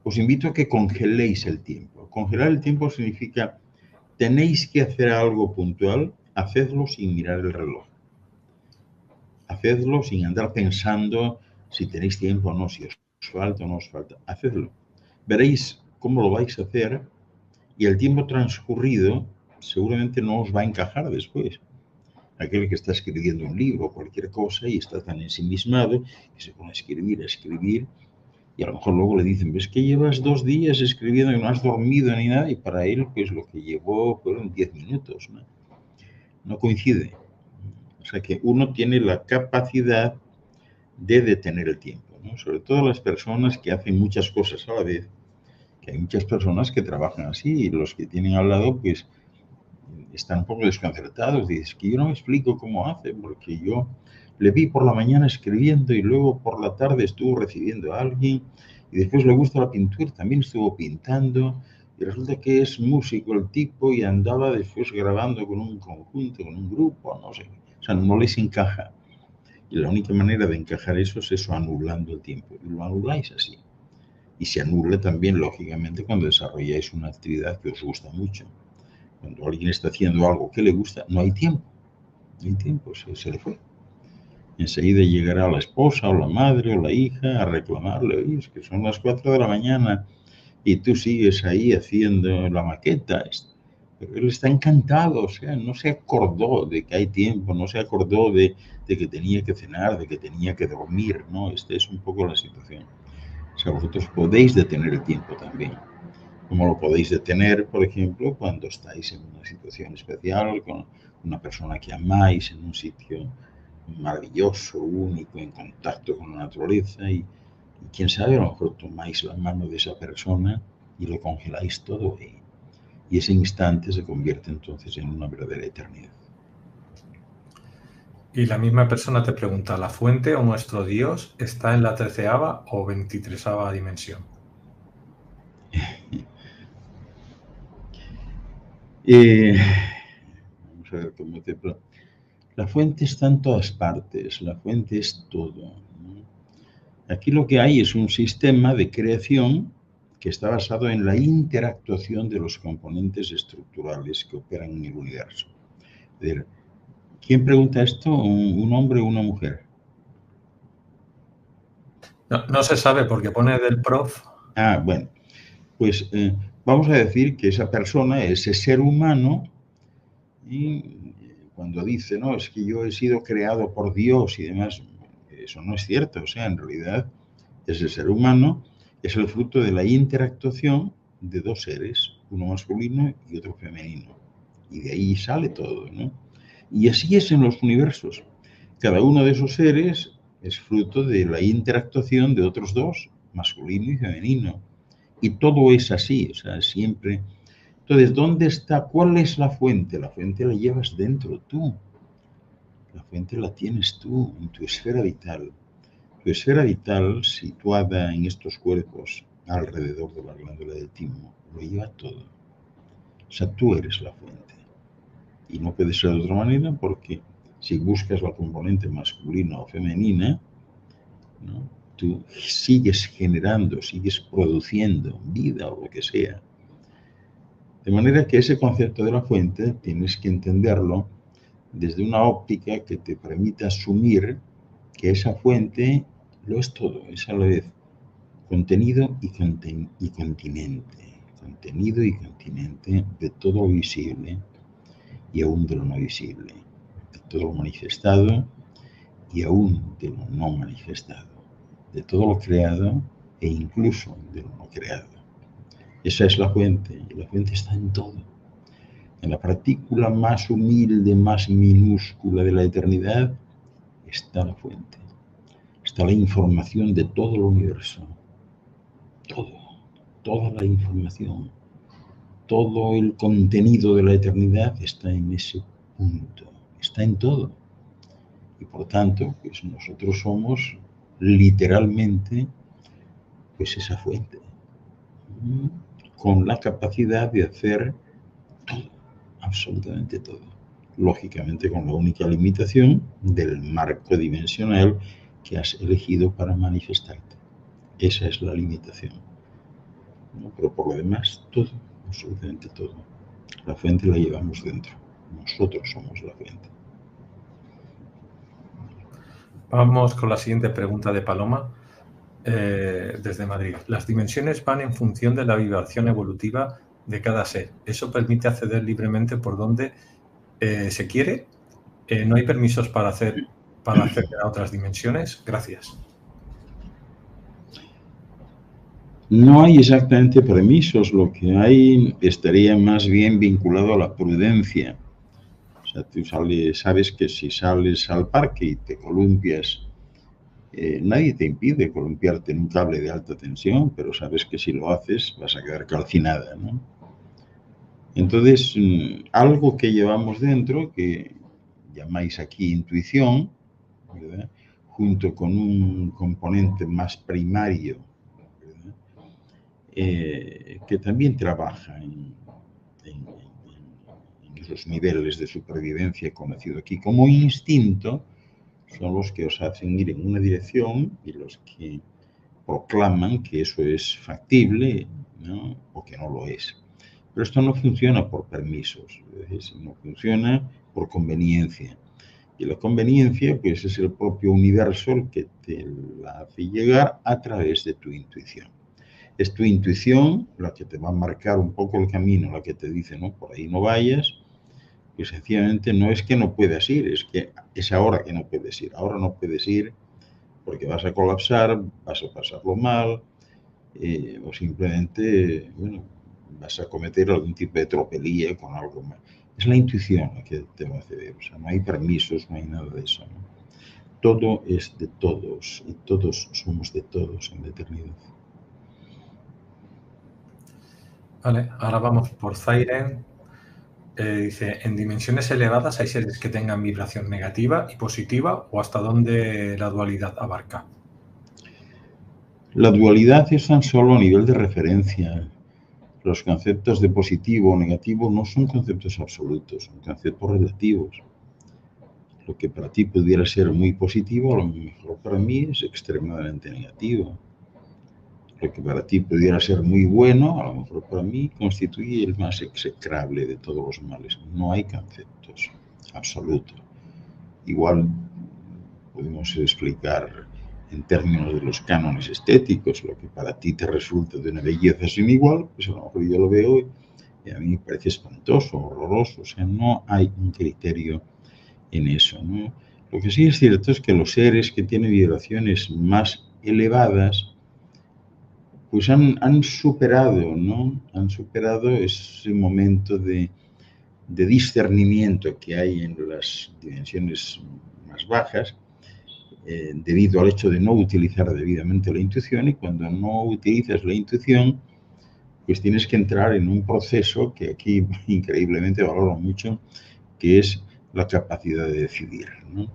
Os invito a que congeléis el tiempo. Congelar el tiempo significa, tenéis que hacer algo puntual, hacedlo sin mirar el reloj. Hacedlo sin andar pensando si tenéis tiempo o no, si os falta o no os falta. Hacedlo. Veréis cómo lo vais a hacer y el tiempo transcurrido seguramente no os va a encajar después. Aquel que está escribiendo un libro o cualquier cosa y está tan ensimismado que se pone a escribir, y a lo mejor luego le dicen, ves que llevas 2 días escribiendo y no has dormido ni nada, y para él pues lo que llevó fueron 10 minutos, ¿no? no coincide. O sea que uno tiene la capacidad de detener el tiempo, ¿no? Sobre todo las personas que hacen muchas cosas a la vez, que hay muchas personas que trabajan así y los que tienen al lado pues están un poco desconcertados. Dices que yo no me explico cómo hace, porque yo le vi por la mañana escribiendo y luego por la tarde estuvo recibiendo a alguien y después le gusta la pintura, también estuvo pintando y resulta que es músico el tipo y andaba después grabando con un conjunto, con un grupo, no sé. O sea, no les encaja. Y la única manera de encajar eso es eso, anulando el tiempo. Y lo anuláis así. Y se anula también, lógicamente, cuando desarrolláis una actividad que os gusta mucho. Cuando alguien está haciendo algo que le gusta, no hay tiempo. No hay tiempo, se le fue. Enseguida llegará la esposa o la madre o la hija a reclamarle, oye, es que son las 4 de la mañana y tú sigues ahí haciendo la maqueta. Pero él está encantado, o sea, no se acordó de que hay tiempo, no se acordó de que tenía que cenar, de que tenía que dormir, ¿no? Esta es un poco la situación. O sea, vosotros podéis detener el tiempo también, como lo podéis detener, por ejemplo, cuando estáis en una situación especial, con una persona que amáis, en un sitio maravilloso, único, en contacto con la naturaleza y quién sabe, a lo mejor tomáis la mano de esa persona y lo congeláis todo ahí. Y ese instante se convierte entonces en una verdadera eternidad. Y la misma persona te pregunta, ¿la fuente o nuestro Dios está en la 13ª o 23ª dimensión? Vamos a ver cómo te... La fuente está en todas partes, la fuente es todo, ¿no? Aquí lo que hay es un sistema de creación que está basado en la interactuación de los componentes estructurales que operan en el universo. Es decir, ¿quién pregunta esto? ¿Un hombre o una mujer? No se sabe porque pone del prof. Ah, bueno, pues vamos a decir que esa persona, ese ser humano, y cuando dice, no, es que yo he sido creado por Dios y demás, eso no es cierto. O sea, en realidad, ese ser humano es el fruto de la interactuación de dos seres, uno masculino y otro femenino. Y de ahí sale todo, ¿no? Y así es en los universos. Cada uno de esos seres es fruto de la interactuación de otros dos, masculino y femenino. Y todo es así, o sea, siempre. Entonces, ¿dónde está? ¿Cuál es la fuente? La fuente la llevas dentro tú. La fuente la tienes tú, en tu esfera vital. Tu esfera vital, situada en estos cuerpos alrededor de la glándula del timo, lo lleva todo. O sea, tú eres la fuente. Y no puede ser de otra manera porque si buscas la componente masculina o femenina, ¿no? Tú sigues generando, sigues produciendo vida o lo que sea. De manera que ese concepto de la fuente tienes que entenderlo desde una óptica que te permita asumir que esa fuente lo es todo, es a la vez contenido y continente. Contenido y continente de todo lo visible y aún de lo no visible, de todo lo manifestado y aún de lo no manifestado, de todo lo creado e incluso de lo no creado. Esa es la fuente, y la fuente está en todo. En la partícula más humilde, más minúscula de la eternidad, está la fuente. Está la información de todo el universo. Todo, toda la información, todo el contenido de la eternidad está en ese punto, está en todo. Y por tanto, pues nosotros somos literalmente pues esa fuente, con la capacidad de hacer todo, absolutamente todo. Lógicamente con la única limitación del marco dimensional que has elegido para manifestarte. Esa es la limitación. ¿No? Pero por lo demás, todo, absolutamente todo. La fuente la llevamos dentro. Nosotros somos la fuente. Vamos con la siguiente pregunta de Paloma, desde Madrid. Las dimensiones van en función de la vibración evolutiva de cada ser. ¿Eso permite acceder libremente por donde se quiere? ¿No hay permisos para acceder a otras dimensiones? Gracias. No hay exactamente permisos, lo que hay estaría más bien vinculado a la prudencia. O sea, tú sabes que si sales al parque y te columpias, nadie te impide columpiarte en un cable de alta tensión, pero sabes que si lo haces vas a quedar calcinada, ¿no? Entonces, algo que llevamos dentro, que llamáis aquí intuición, ¿verdad?, junto con un componente más primario, ¿verdad?, que también trabaja en esos niveles de supervivencia conocido aquí como instinto, son los que os hacen ir en una dirección y los que proclaman que eso es factible, ¿no?, o que no lo es. Pero esto no funciona por permisos, es decir, sino funciona por conveniencia. Y la conveniencia, pues, es el propio universo el que te la hace llegar a través de tu intuición. Es tu intuición la que te va a marcar un poco el camino, la que te dice, no, por ahí no vayas. Y sencillamente no es que no puedas ir, es que es ahora que no puedes ir. Ahora no puedes ir porque vas a colapsar, vas a pasarlo mal, o simplemente, bueno, vas a cometer algún tipo de tropelía con algo más. Es la intuición la que te va a hacer, o sea, no hay permisos, no hay nada de eso, ¿no? Todo es de todos y todos somos de todos en la eternidad. Vale, ahora vamos por Zairen. Dice, ¿en dimensiones elevadas hay seres que tengan vibración negativa y positiva o hasta dónde la dualidad abarca? La dualidad es tan solo a nivel de referencia. Los conceptos de positivo o negativo no son conceptos absolutos, son conceptos relativos. Lo que para ti pudiera ser muy positivo, a lo mejor para mí es extremadamente negativo. Lo que para ti pudiera ser muy bueno, a lo mejor para mí constituye el más execrable de todos los males. No hay conceptos absolutos. Igual podemos explicar en términos de los cánones estéticos lo que para ti te resulta de una belleza sin igual, pues a lo mejor yo lo veo y a mí me parece espantoso, horroroso. O sea, no hay un criterio en eso, ¿no? Lo que sí es cierto es que los seres que tienen vibraciones más elevadas pues han superado, ¿no? Han superado ese momento de discernimiento que hay en las dimensiones más bajas, debido al hecho de no utilizar debidamente la intuición, y cuando no utilizas la intuición, pues tienes que entrar en un proceso que aquí increíblemente valoro mucho, que es la capacidad de decidir, ¿no?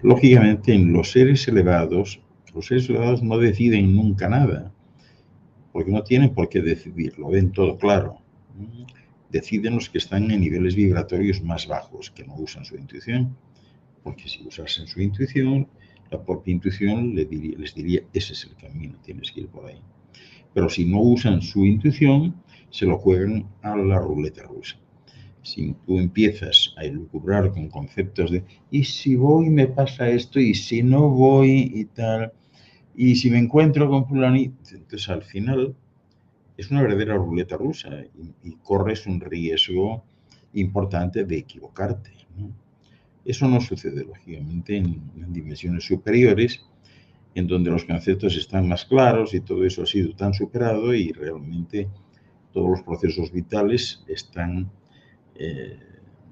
Lógicamente, en los seres elevados no deciden nunca nada, porque no tienen por qué decidir, lo ven todo claro. Deciden los que están en niveles vibratorios más bajos, que no usan su intuición, porque si usasen su intuición, la propia intuición les diría, ese es el camino, tienes que ir por ahí. Pero si no usan su intuición, se lo juegan a la ruleta rusa. Si tú empiezas a elucubrar con conceptos de, ¿y si voy me pasa esto? ¿Y si no voy y tal? Y si me encuentro con fulanito, entonces al final es una verdadera ruleta rusa y corres un riesgo importante de equivocarte, ¿no? Eso no sucede, lógicamente, en dimensiones superiores, en donde los conceptos están más claros y todo eso ha sido tan superado y realmente todos los procesos vitales están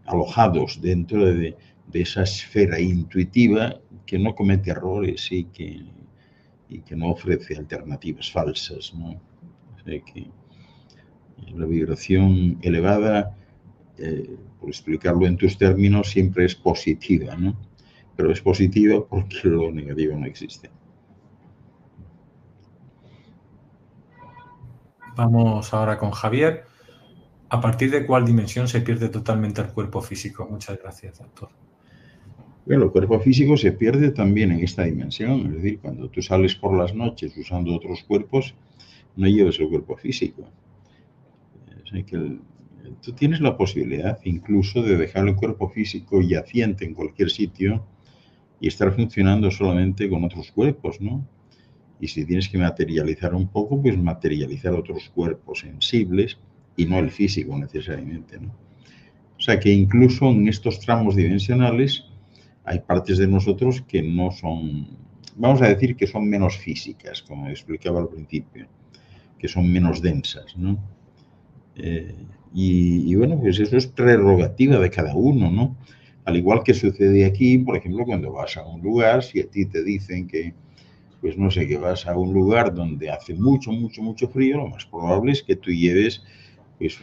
alojados dentro de esa esfera intuitiva que no comete errores y que no ofrece alternativas falsas, ¿no? O sea que la vibración elevada, por explicarlo en tus términos, siempre es positiva, ¿no? Pero es positiva porque lo negativo no existe. Vamos ahora con Javier. ¿A partir de cuál dimensión se pierde totalmente el cuerpo físico? Muchas gracias, doctor. Bueno, el cuerpo físico se pierde también en esta dimensión, es decir, cuando tú sales por las noches usando otros cuerpos, no llevas el cuerpo físico. O sea que tú tienes la posibilidad incluso de dejar el cuerpo físico yaciente en cualquier sitio y estar funcionando solamente con otros cuerpos, ¿no? Y si tienes que materializar un poco, pues materializar otros cuerpos sensibles y no el físico necesariamente, ¿no? O sea que incluso en estos tramos dimensionales hay partes de nosotros que no son, vamos a decir que son menos físicas, como explicaba al principio, que son menos densas, ¿no? Y bueno, pues eso es prerrogativa de cada uno, ¿no? Al igual que sucede aquí, por ejemplo, cuando vas a un lugar, si a ti te dicen que, pues no sé, que vas a un lugar donde hace mucho, mucho, mucho frío, lo más probable es que tú lleves pues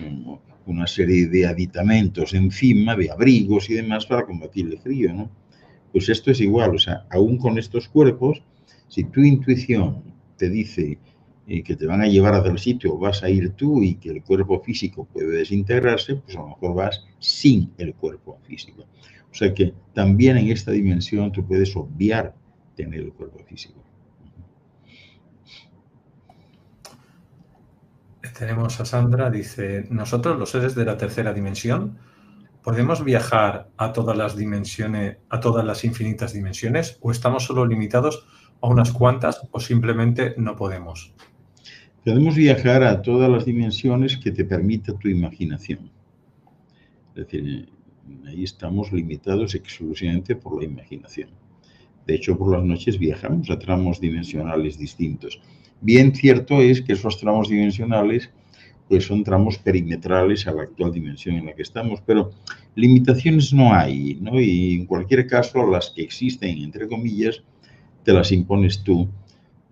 una serie de aditamentos encima, de abrigos y demás para combatir el frío, ¿no? Pues esto es igual, o sea, aún con estos cuerpos, si tu intuición te dice que te van a llevar a tal sitio, vas a ir tú y que el cuerpo físico puede desintegrarse, pues a lo mejor vas sin el cuerpo físico. O sea que también en esta dimensión tú puedes obviar tener el cuerpo físico. Tenemos a Sandra, dice, nosotros los seres de la tercera dimensión, ¿podemos viajar a todas las dimensiones, a todas las infinitas dimensiones, o estamos solo limitados a unas cuantas, o simplemente no podemos? Podemos viajar a todas las dimensiones que te permita tu imaginación. Es decir, ahí estamos limitados exclusivamente por la imaginación. De hecho, por las noches viajamos a tramos dimensionales distintos. Bien cierto es que esos tramos dimensionales pues son tramos perimetrales a la actual dimensión en la que estamos, pero limitaciones no hay, ¿no? Y en cualquier caso, las que existen, entre comillas, te las impones tú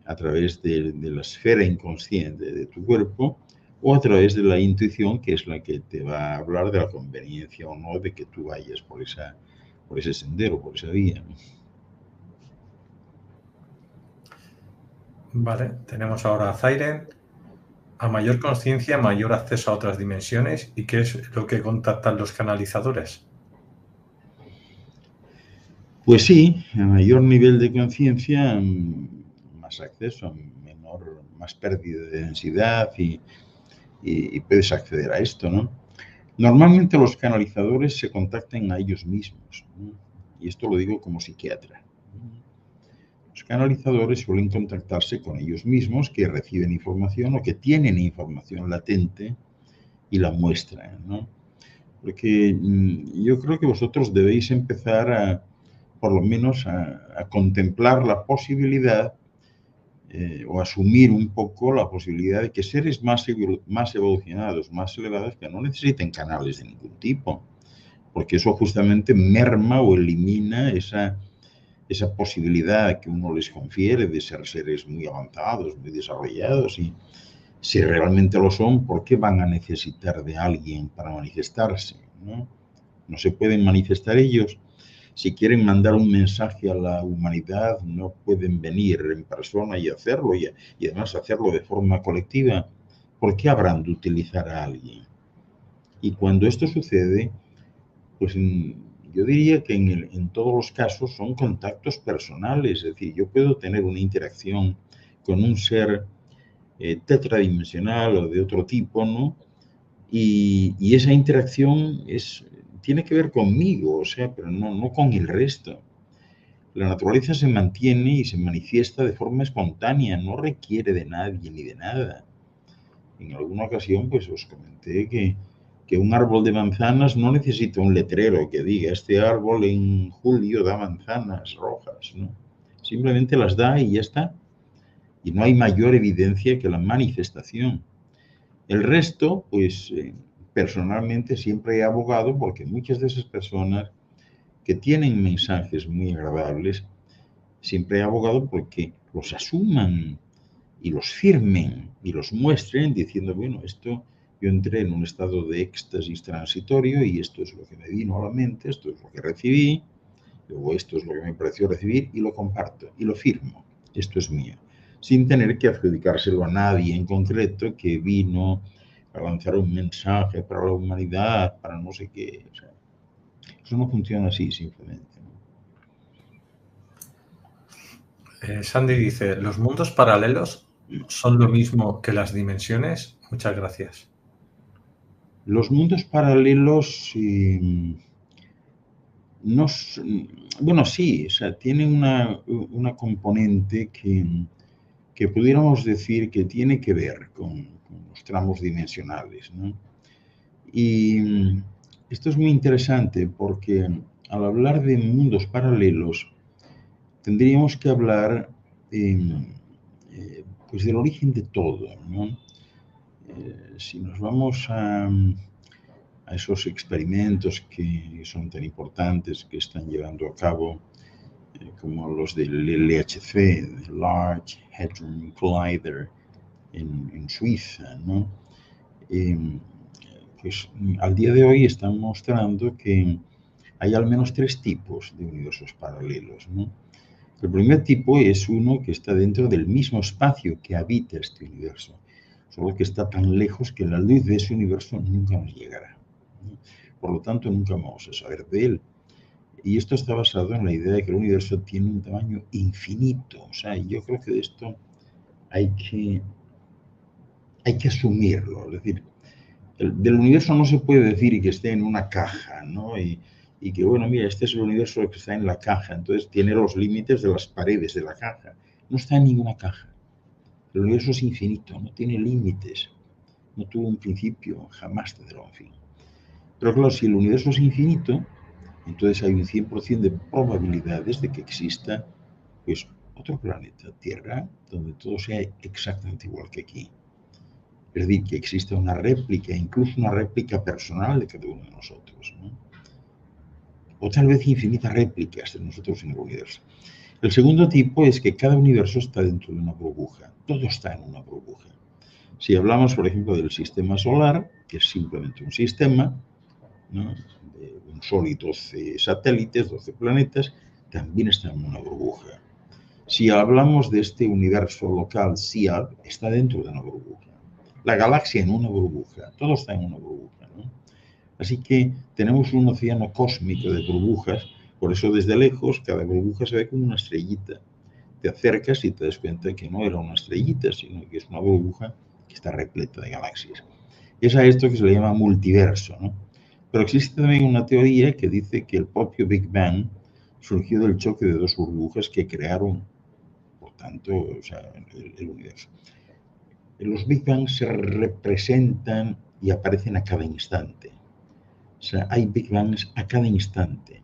a través de la esfera inconsciente de tu cuerpo o a través de la intuición, que es la que te va a hablar de la conveniencia o no de que tú vayas por ese sendero, por esa vía, ¿no? Vale, tenemos ahora a Zairen. A mayor conciencia, mayor acceso a otras dimensiones. ¿Y qué es lo que contactan los canalizadores? Pues sí, a mayor nivel de conciencia, más acceso, más pérdida de densidad y puedes acceder a esto, ¿no? Normalmente los canalizadores se contactan a ellos mismos, ¿no? Y esto lo digo como psiquiatra. Los canalizadores suelen contactarse con ellos mismos que reciben información o que tienen información latente y la muestran, ¿no? Porque yo creo que vosotros debéis empezar por lo menos a contemplar la posibilidad o asumir un poco la posibilidad de que seres más evolucionados, más elevados, que no necesiten canales de ningún tipo, porque eso justamente merma o elimina esa posibilidad que uno les confiere de ser seres muy avanzados, muy desarrollados, y si realmente lo son, ¿por qué van a necesitar de alguien para manifestarse? ¿No? No se pueden manifestar ellos. Si quieren mandar un mensaje a la humanidad, no pueden venir en persona y hacerlo, y además hacerlo de forma colectiva. ¿Por qué habrán de utilizar a alguien? Y cuando esto sucede, pues yo diría que en todos los casos son contactos personales, es decir, yo puedo tener una interacción con un ser tetradimensional o de otro tipo, ¿no? Y esa interacción tiene que ver conmigo, o sea, pero no con el resto. La naturaleza se mantiene y se manifiesta de forma espontánea, no requiere de nadie ni de nada. En alguna ocasión, pues os comenté que un árbol de manzanas no necesita un letrero que diga, este árbol en julio da manzanas rojas, ¿no? Simplemente las da y ya está. Y no hay mayor evidencia que la manifestación. El resto, pues personalmente siempre he abogado porque muchas de esas personas que tienen mensajes muy agradables, siempre he abogado porque los asuman y los firmen y los muestren diciendo, bueno, esto yo entré en un estado de éxtasis transitorio y esto es lo que me vino a la mente, esto es lo que recibí, luego esto es lo que me pareció recibir y lo comparto y lo firmo, esto es mío, sin tener que adjudicárselo a nadie en concreto que vino a lanzar un mensaje para la humanidad, para no sé qué. O sea, eso no funciona así simplemente, ¿no? Sandy dice, ¿los mundos paralelos son lo mismo que las dimensiones? Muchas gracias. Los mundos paralelos no, bueno, sí, o sea, tienen una componente que pudiéramos decir que tiene que ver con los tramos dimensionales, ¿no? Y esto es muy interesante porque al hablar de mundos paralelos tendríamos que hablar pues del origen de todo, ¿no? Si nos vamos a esos experimentos que son tan importantes que están llevando a cabo, como los del LHC, el Large Hadron Collider en Suiza, ¿no? Pues al día de hoy están mostrando que hay al menos 3 tipos de universos paralelos, ¿no? El primer tipo es uno que está dentro del mismo espacio que habita este universo, solo que está tan lejos que la luz de ese universo nunca nos llegará, ¿no? Por lo tanto, nunca vamos a saber de él. Y esto está basado en la idea de que el universo tiene un tamaño infinito. O sea, yo creo que de esto hay que asumirlo. Es decir, del universo no se puede decir que esté en una caja, ¿no? Y que, bueno, mira, este es el universo que está en la caja, entonces tiene los límites de las paredes de la caja. No está en ninguna caja. El universo es infinito, no tiene límites. No tuvo un principio, jamás tendrá un fin. Pero claro, si el universo es infinito, entonces hay un 100% de probabilidades de que exista, pues, otro planeta, Tierra, donde todo sea exactamente igual que aquí. Es decir, que exista una réplica, incluso una réplica personal de cada uno de nosotros, ¿no? O tal vez infinitas réplicas de nosotros en el universo. El segundo tipo es que cada universo está dentro de una burbuja. Todo está en una burbuja. Si hablamos, por ejemplo, del sistema solar, que es simplemente un sistema, ¿no?, de un Sol y 12 satélites, 12 planetas, también está en una burbuja. Si hablamos de este universo local, SIAD, está dentro de una burbuja. La galaxia en una burbuja, todo está en una burbuja, ¿no? Así que tenemos un océano cósmico de burbujas, por eso desde lejos cada burbuja se ve como una estrellita. Te acercas y te das cuenta que no era una estrellita, sino que es una burbuja que está repleta de galaxias. Es a esto que se le llama multiverso, ¿no? Pero existe también una teoría que dice que el propio Big Bang surgió del choque de 2 burbujas que crearon, por tanto, o sea, el universo. Los Big Bang se representan y aparecen a cada instante. O sea, hay Big Bangs a cada instante.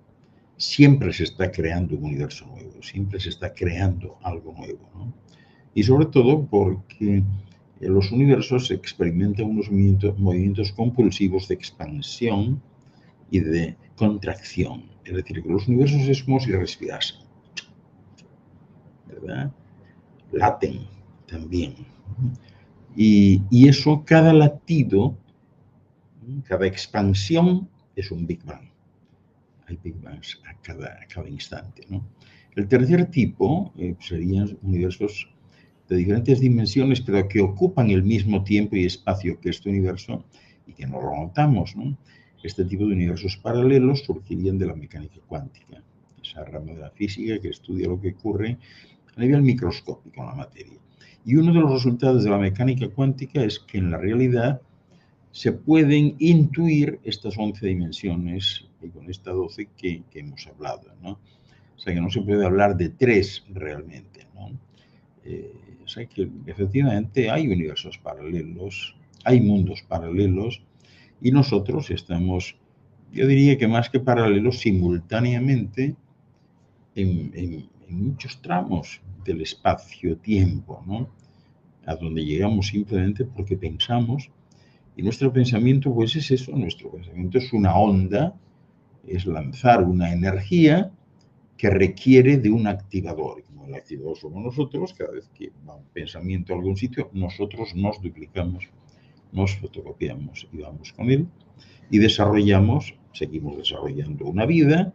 Siempre se está creando un universo nuevo, siempre se está creando algo nuevo, ¿no? Y sobre todo porque los universos experimentan unos movimientos compulsivos de expansión y de contracción. Es decir, que los universos es como si respirasen, ¿verdad? Laten también. Y eso, cada latido, cada expansión es un Big Bang. Hay Big Bangs a cada instante, ¿no? El tercer tipo serían universos de diferentes dimensiones, pero que ocupan el mismo tiempo y espacio que este universo y que no lo notamos, ¿no? Este tipo de universos paralelos surgirían de la mecánica cuántica, esa rama de la física que estudia lo que ocurre a nivel microscópico en la materia. Y uno de los resultados de la mecánica cuántica es que en la realidad se pueden intuir estas 11 dimensiones y con esta 12 que hemos hablado, ¿no? O sea que no se puede hablar de 3 realmente, ¿no? O sea que efectivamente hay universos paralelos, hay mundos paralelos y nosotros estamos, yo diría que más que paralelos, simultáneamente en muchos tramos del espacio-tiempo, ¿no? A donde llegamos simplemente porque pensamos. Y nuestro pensamiento, pues es eso, nuestro pensamiento es una onda, es lanzar una energía que requiere de un activador. Y como el activador somos nosotros, cada vez que va un pensamiento a algún sitio, nosotros nos duplicamos, nos fotocopiamos y vamos con él y desarrollamos, seguimos desarrollando una vida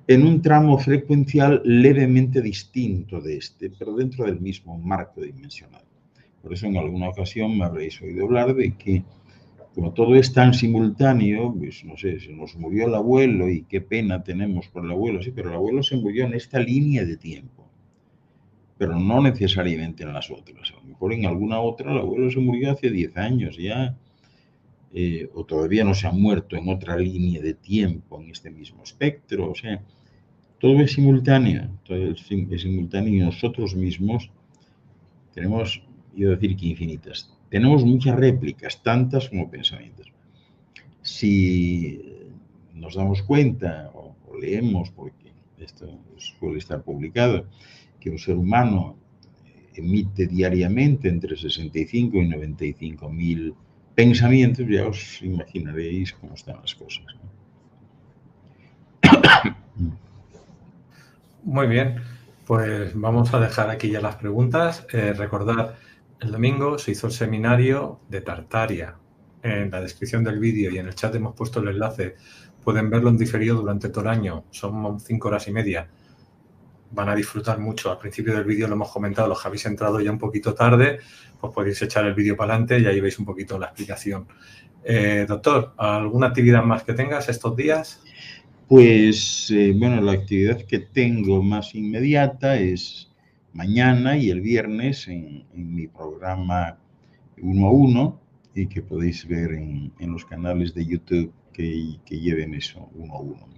en un tramo frecuencial levemente distinto de este, pero dentro del mismo marco dimensional. Por eso en alguna ocasión me habréis oído hablar de que como todo es tan simultáneo, pues no sé, se nos murió el abuelo y qué pena tenemos por el abuelo, sí, pero el abuelo se murió en esta línea de tiempo, pero no necesariamente en las otras. A lo mejor en alguna otra el abuelo se murió hace 10 años ya, o todavía no se ha muerto en otra línea de tiempo, en este mismo espectro, o sea, todo es simultáneo, todo es simultáneo y nosotros mismos tenemos, yo decir que infinitas, tenemos muchas réplicas, tantas como pensamientos. Si nos damos cuenta o leemos, porque esto suele estar publicado, que un ser humano emite diariamente entre 65 y 95 mil pensamientos, ya os imaginaréis cómo están las cosas, ¿no? Muy bien, pues vamos a dejar aquí ya las preguntas. Recordad, el domingo se hizo el seminario de Tartaria. En la descripción del vídeo y en el chat hemos puesto el enlace. Pueden verlo en diferido durante todo el año. Son 5 horas y media. Van a disfrutar mucho. Al principio del vídeo lo hemos comentado, los que habéis entrado ya un poquito tarde, pues podéis echar el vídeo para adelante y ahí veis un poquito la explicación. Doctor, ¿alguna actividad más que tengas estos días? Pues, bueno, la actividad que tengo más inmediata es mañana y el viernes en mi programa 1 a 1 y que podéis ver en los canales de YouTube que lleven eso, 1 a 1.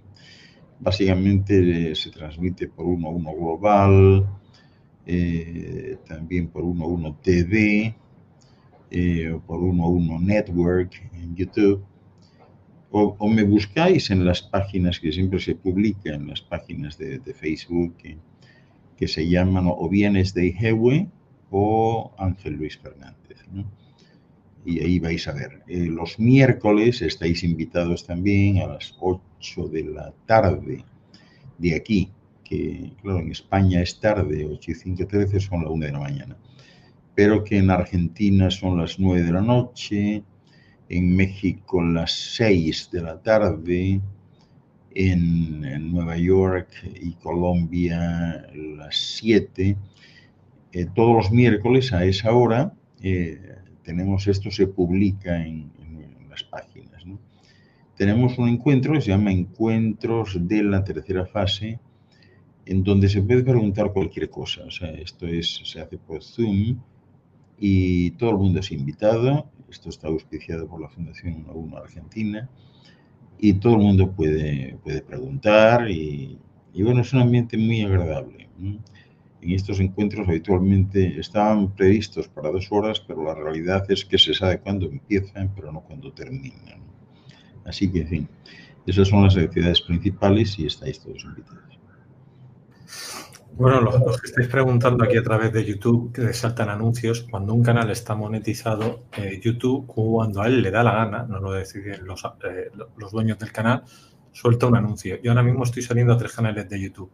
Básicamente se transmite por 1 a 1 Global, también por 1 a 1 TV, por 1 a 1 Network en YouTube. O me buscáis en las páginas que siempre se publican, en las páginas de Facebook que se llaman o bien Esdeijewe o Ángel Luis Fernández, ¿no? Y ahí vais a ver. Los miércoles estáis invitados también a las 8 de la tarde de aquí, que claro, en España es tarde, 8 y 5, 13 son la 1 de la mañana, pero que en Argentina son las 9 de la noche, en México las 6 de la tarde, en Nueva York y Colombia las 7. Todos los miércoles a esa hora tenemos esto, se publica en las páginas, ¿no? Tenemos un encuentro que se llama Encuentros de la Tercera Fase, en donde se puede preguntar cualquier cosa. O sea, esto se hace por Zoom y todo el mundo es invitado. Esto está auspiciado por la Fundación 1 a 1 Argentina y todo el mundo puede preguntar y bueno, es un ambiente muy agradable, ¿no? En estos encuentros habitualmente estaban previstos para 2 horas, pero la realidad es que se sabe cuándo empiezan, pero no cuándo terminan. Así que, en fin, esas son las actividades principales y estáis todos invitados. Bueno, los que estáis preguntando aquí a través de YouTube que les saltan anuncios, cuando un canal está monetizado, YouTube, cuando a él le da la gana, no lo deciden los dueños del canal, suelta un anuncio. Yo ahora mismo estoy saliendo a 3 canales de YouTube.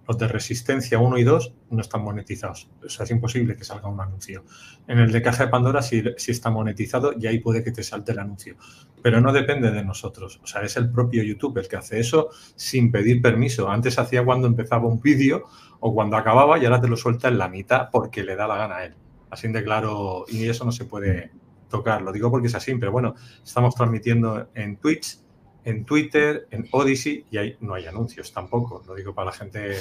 Los de Resistencia 1 y 2 no están monetizados. O sea, es imposible que salga un anuncio. En el de Caja de Pandora sí está monetizado y ahí puede que te salte el anuncio. Pero no depende de nosotros. O sea, es el propio YouTube el que hace eso sin pedir permiso. Antes hacía cuando empezaba un vídeo o cuando acababa y ahora te lo suelta en la mitad porque le da la gana a él. Así de claro, y eso no se puede tocar. Lo digo porque es así, pero bueno, estamos transmitiendo en Twitch, en Twitter, en Odyssey y ahí no hay anuncios tampoco. Lo digo para la gente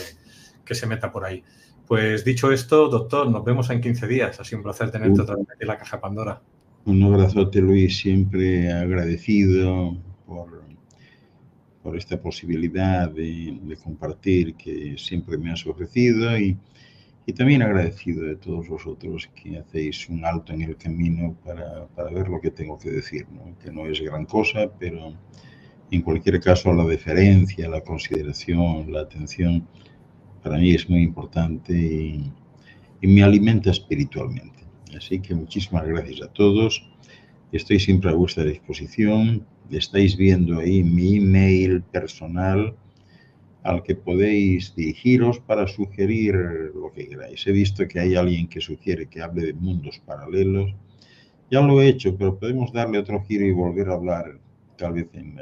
que se meta por ahí. Pues dicho esto, doctor, nos vemos en 15 días. Ha sido un placer tenerte otra vez aquí en la Caja de Pandora. Un abrazote, Luis, siempre agradecido por esta posibilidad de compartir que siempre me has ofrecido y también agradecido de todos vosotros que hacéis un alto en el camino para ver lo que tengo que decir, ¿no? Que no es gran cosa, pero en cualquier caso la deferencia, la consideración, la atención para mí es muy importante y me alimenta espiritualmente. Así que muchísimas gracias a todos. Estoy siempre a vuestra disposición. Estáis viendo ahí mi email personal al que podéis dirigiros para sugerir lo que queráis. He visto que hay alguien que sugiere que hable de mundos paralelos. Ya lo he hecho, pero podemos darle otro giro y volver a hablar tal vez en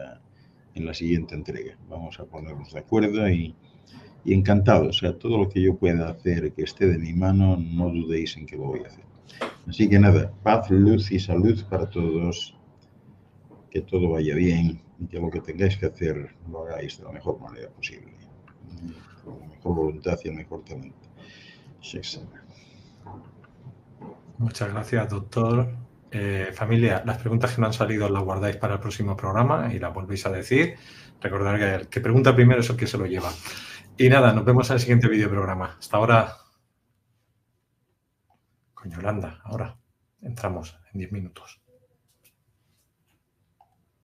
la siguiente entrega. Vamos a ponernos de acuerdo y encantado. O sea, todo lo que yo pueda hacer que esté de mi mano, no dudéis en que lo voy a hacer. Así que nada, paz, luz y salud para todos. Que todo vaya bien y que lo que tengáis que hacer lo hagáis de la mejor manera posible, con la mejor voluntad y el mejor talento. Muchas gracias, doctor. Familia, las preguntas que no han salido las guardáis para el próximo programa y las volvéis a decir. Recordad que el que pregunta primero es el que se lo lleva. Y nada, nos vemos en el siguiente videoprograma. Hasta ahora. Con Yolanda, ahora. Entramos en 10 minutos.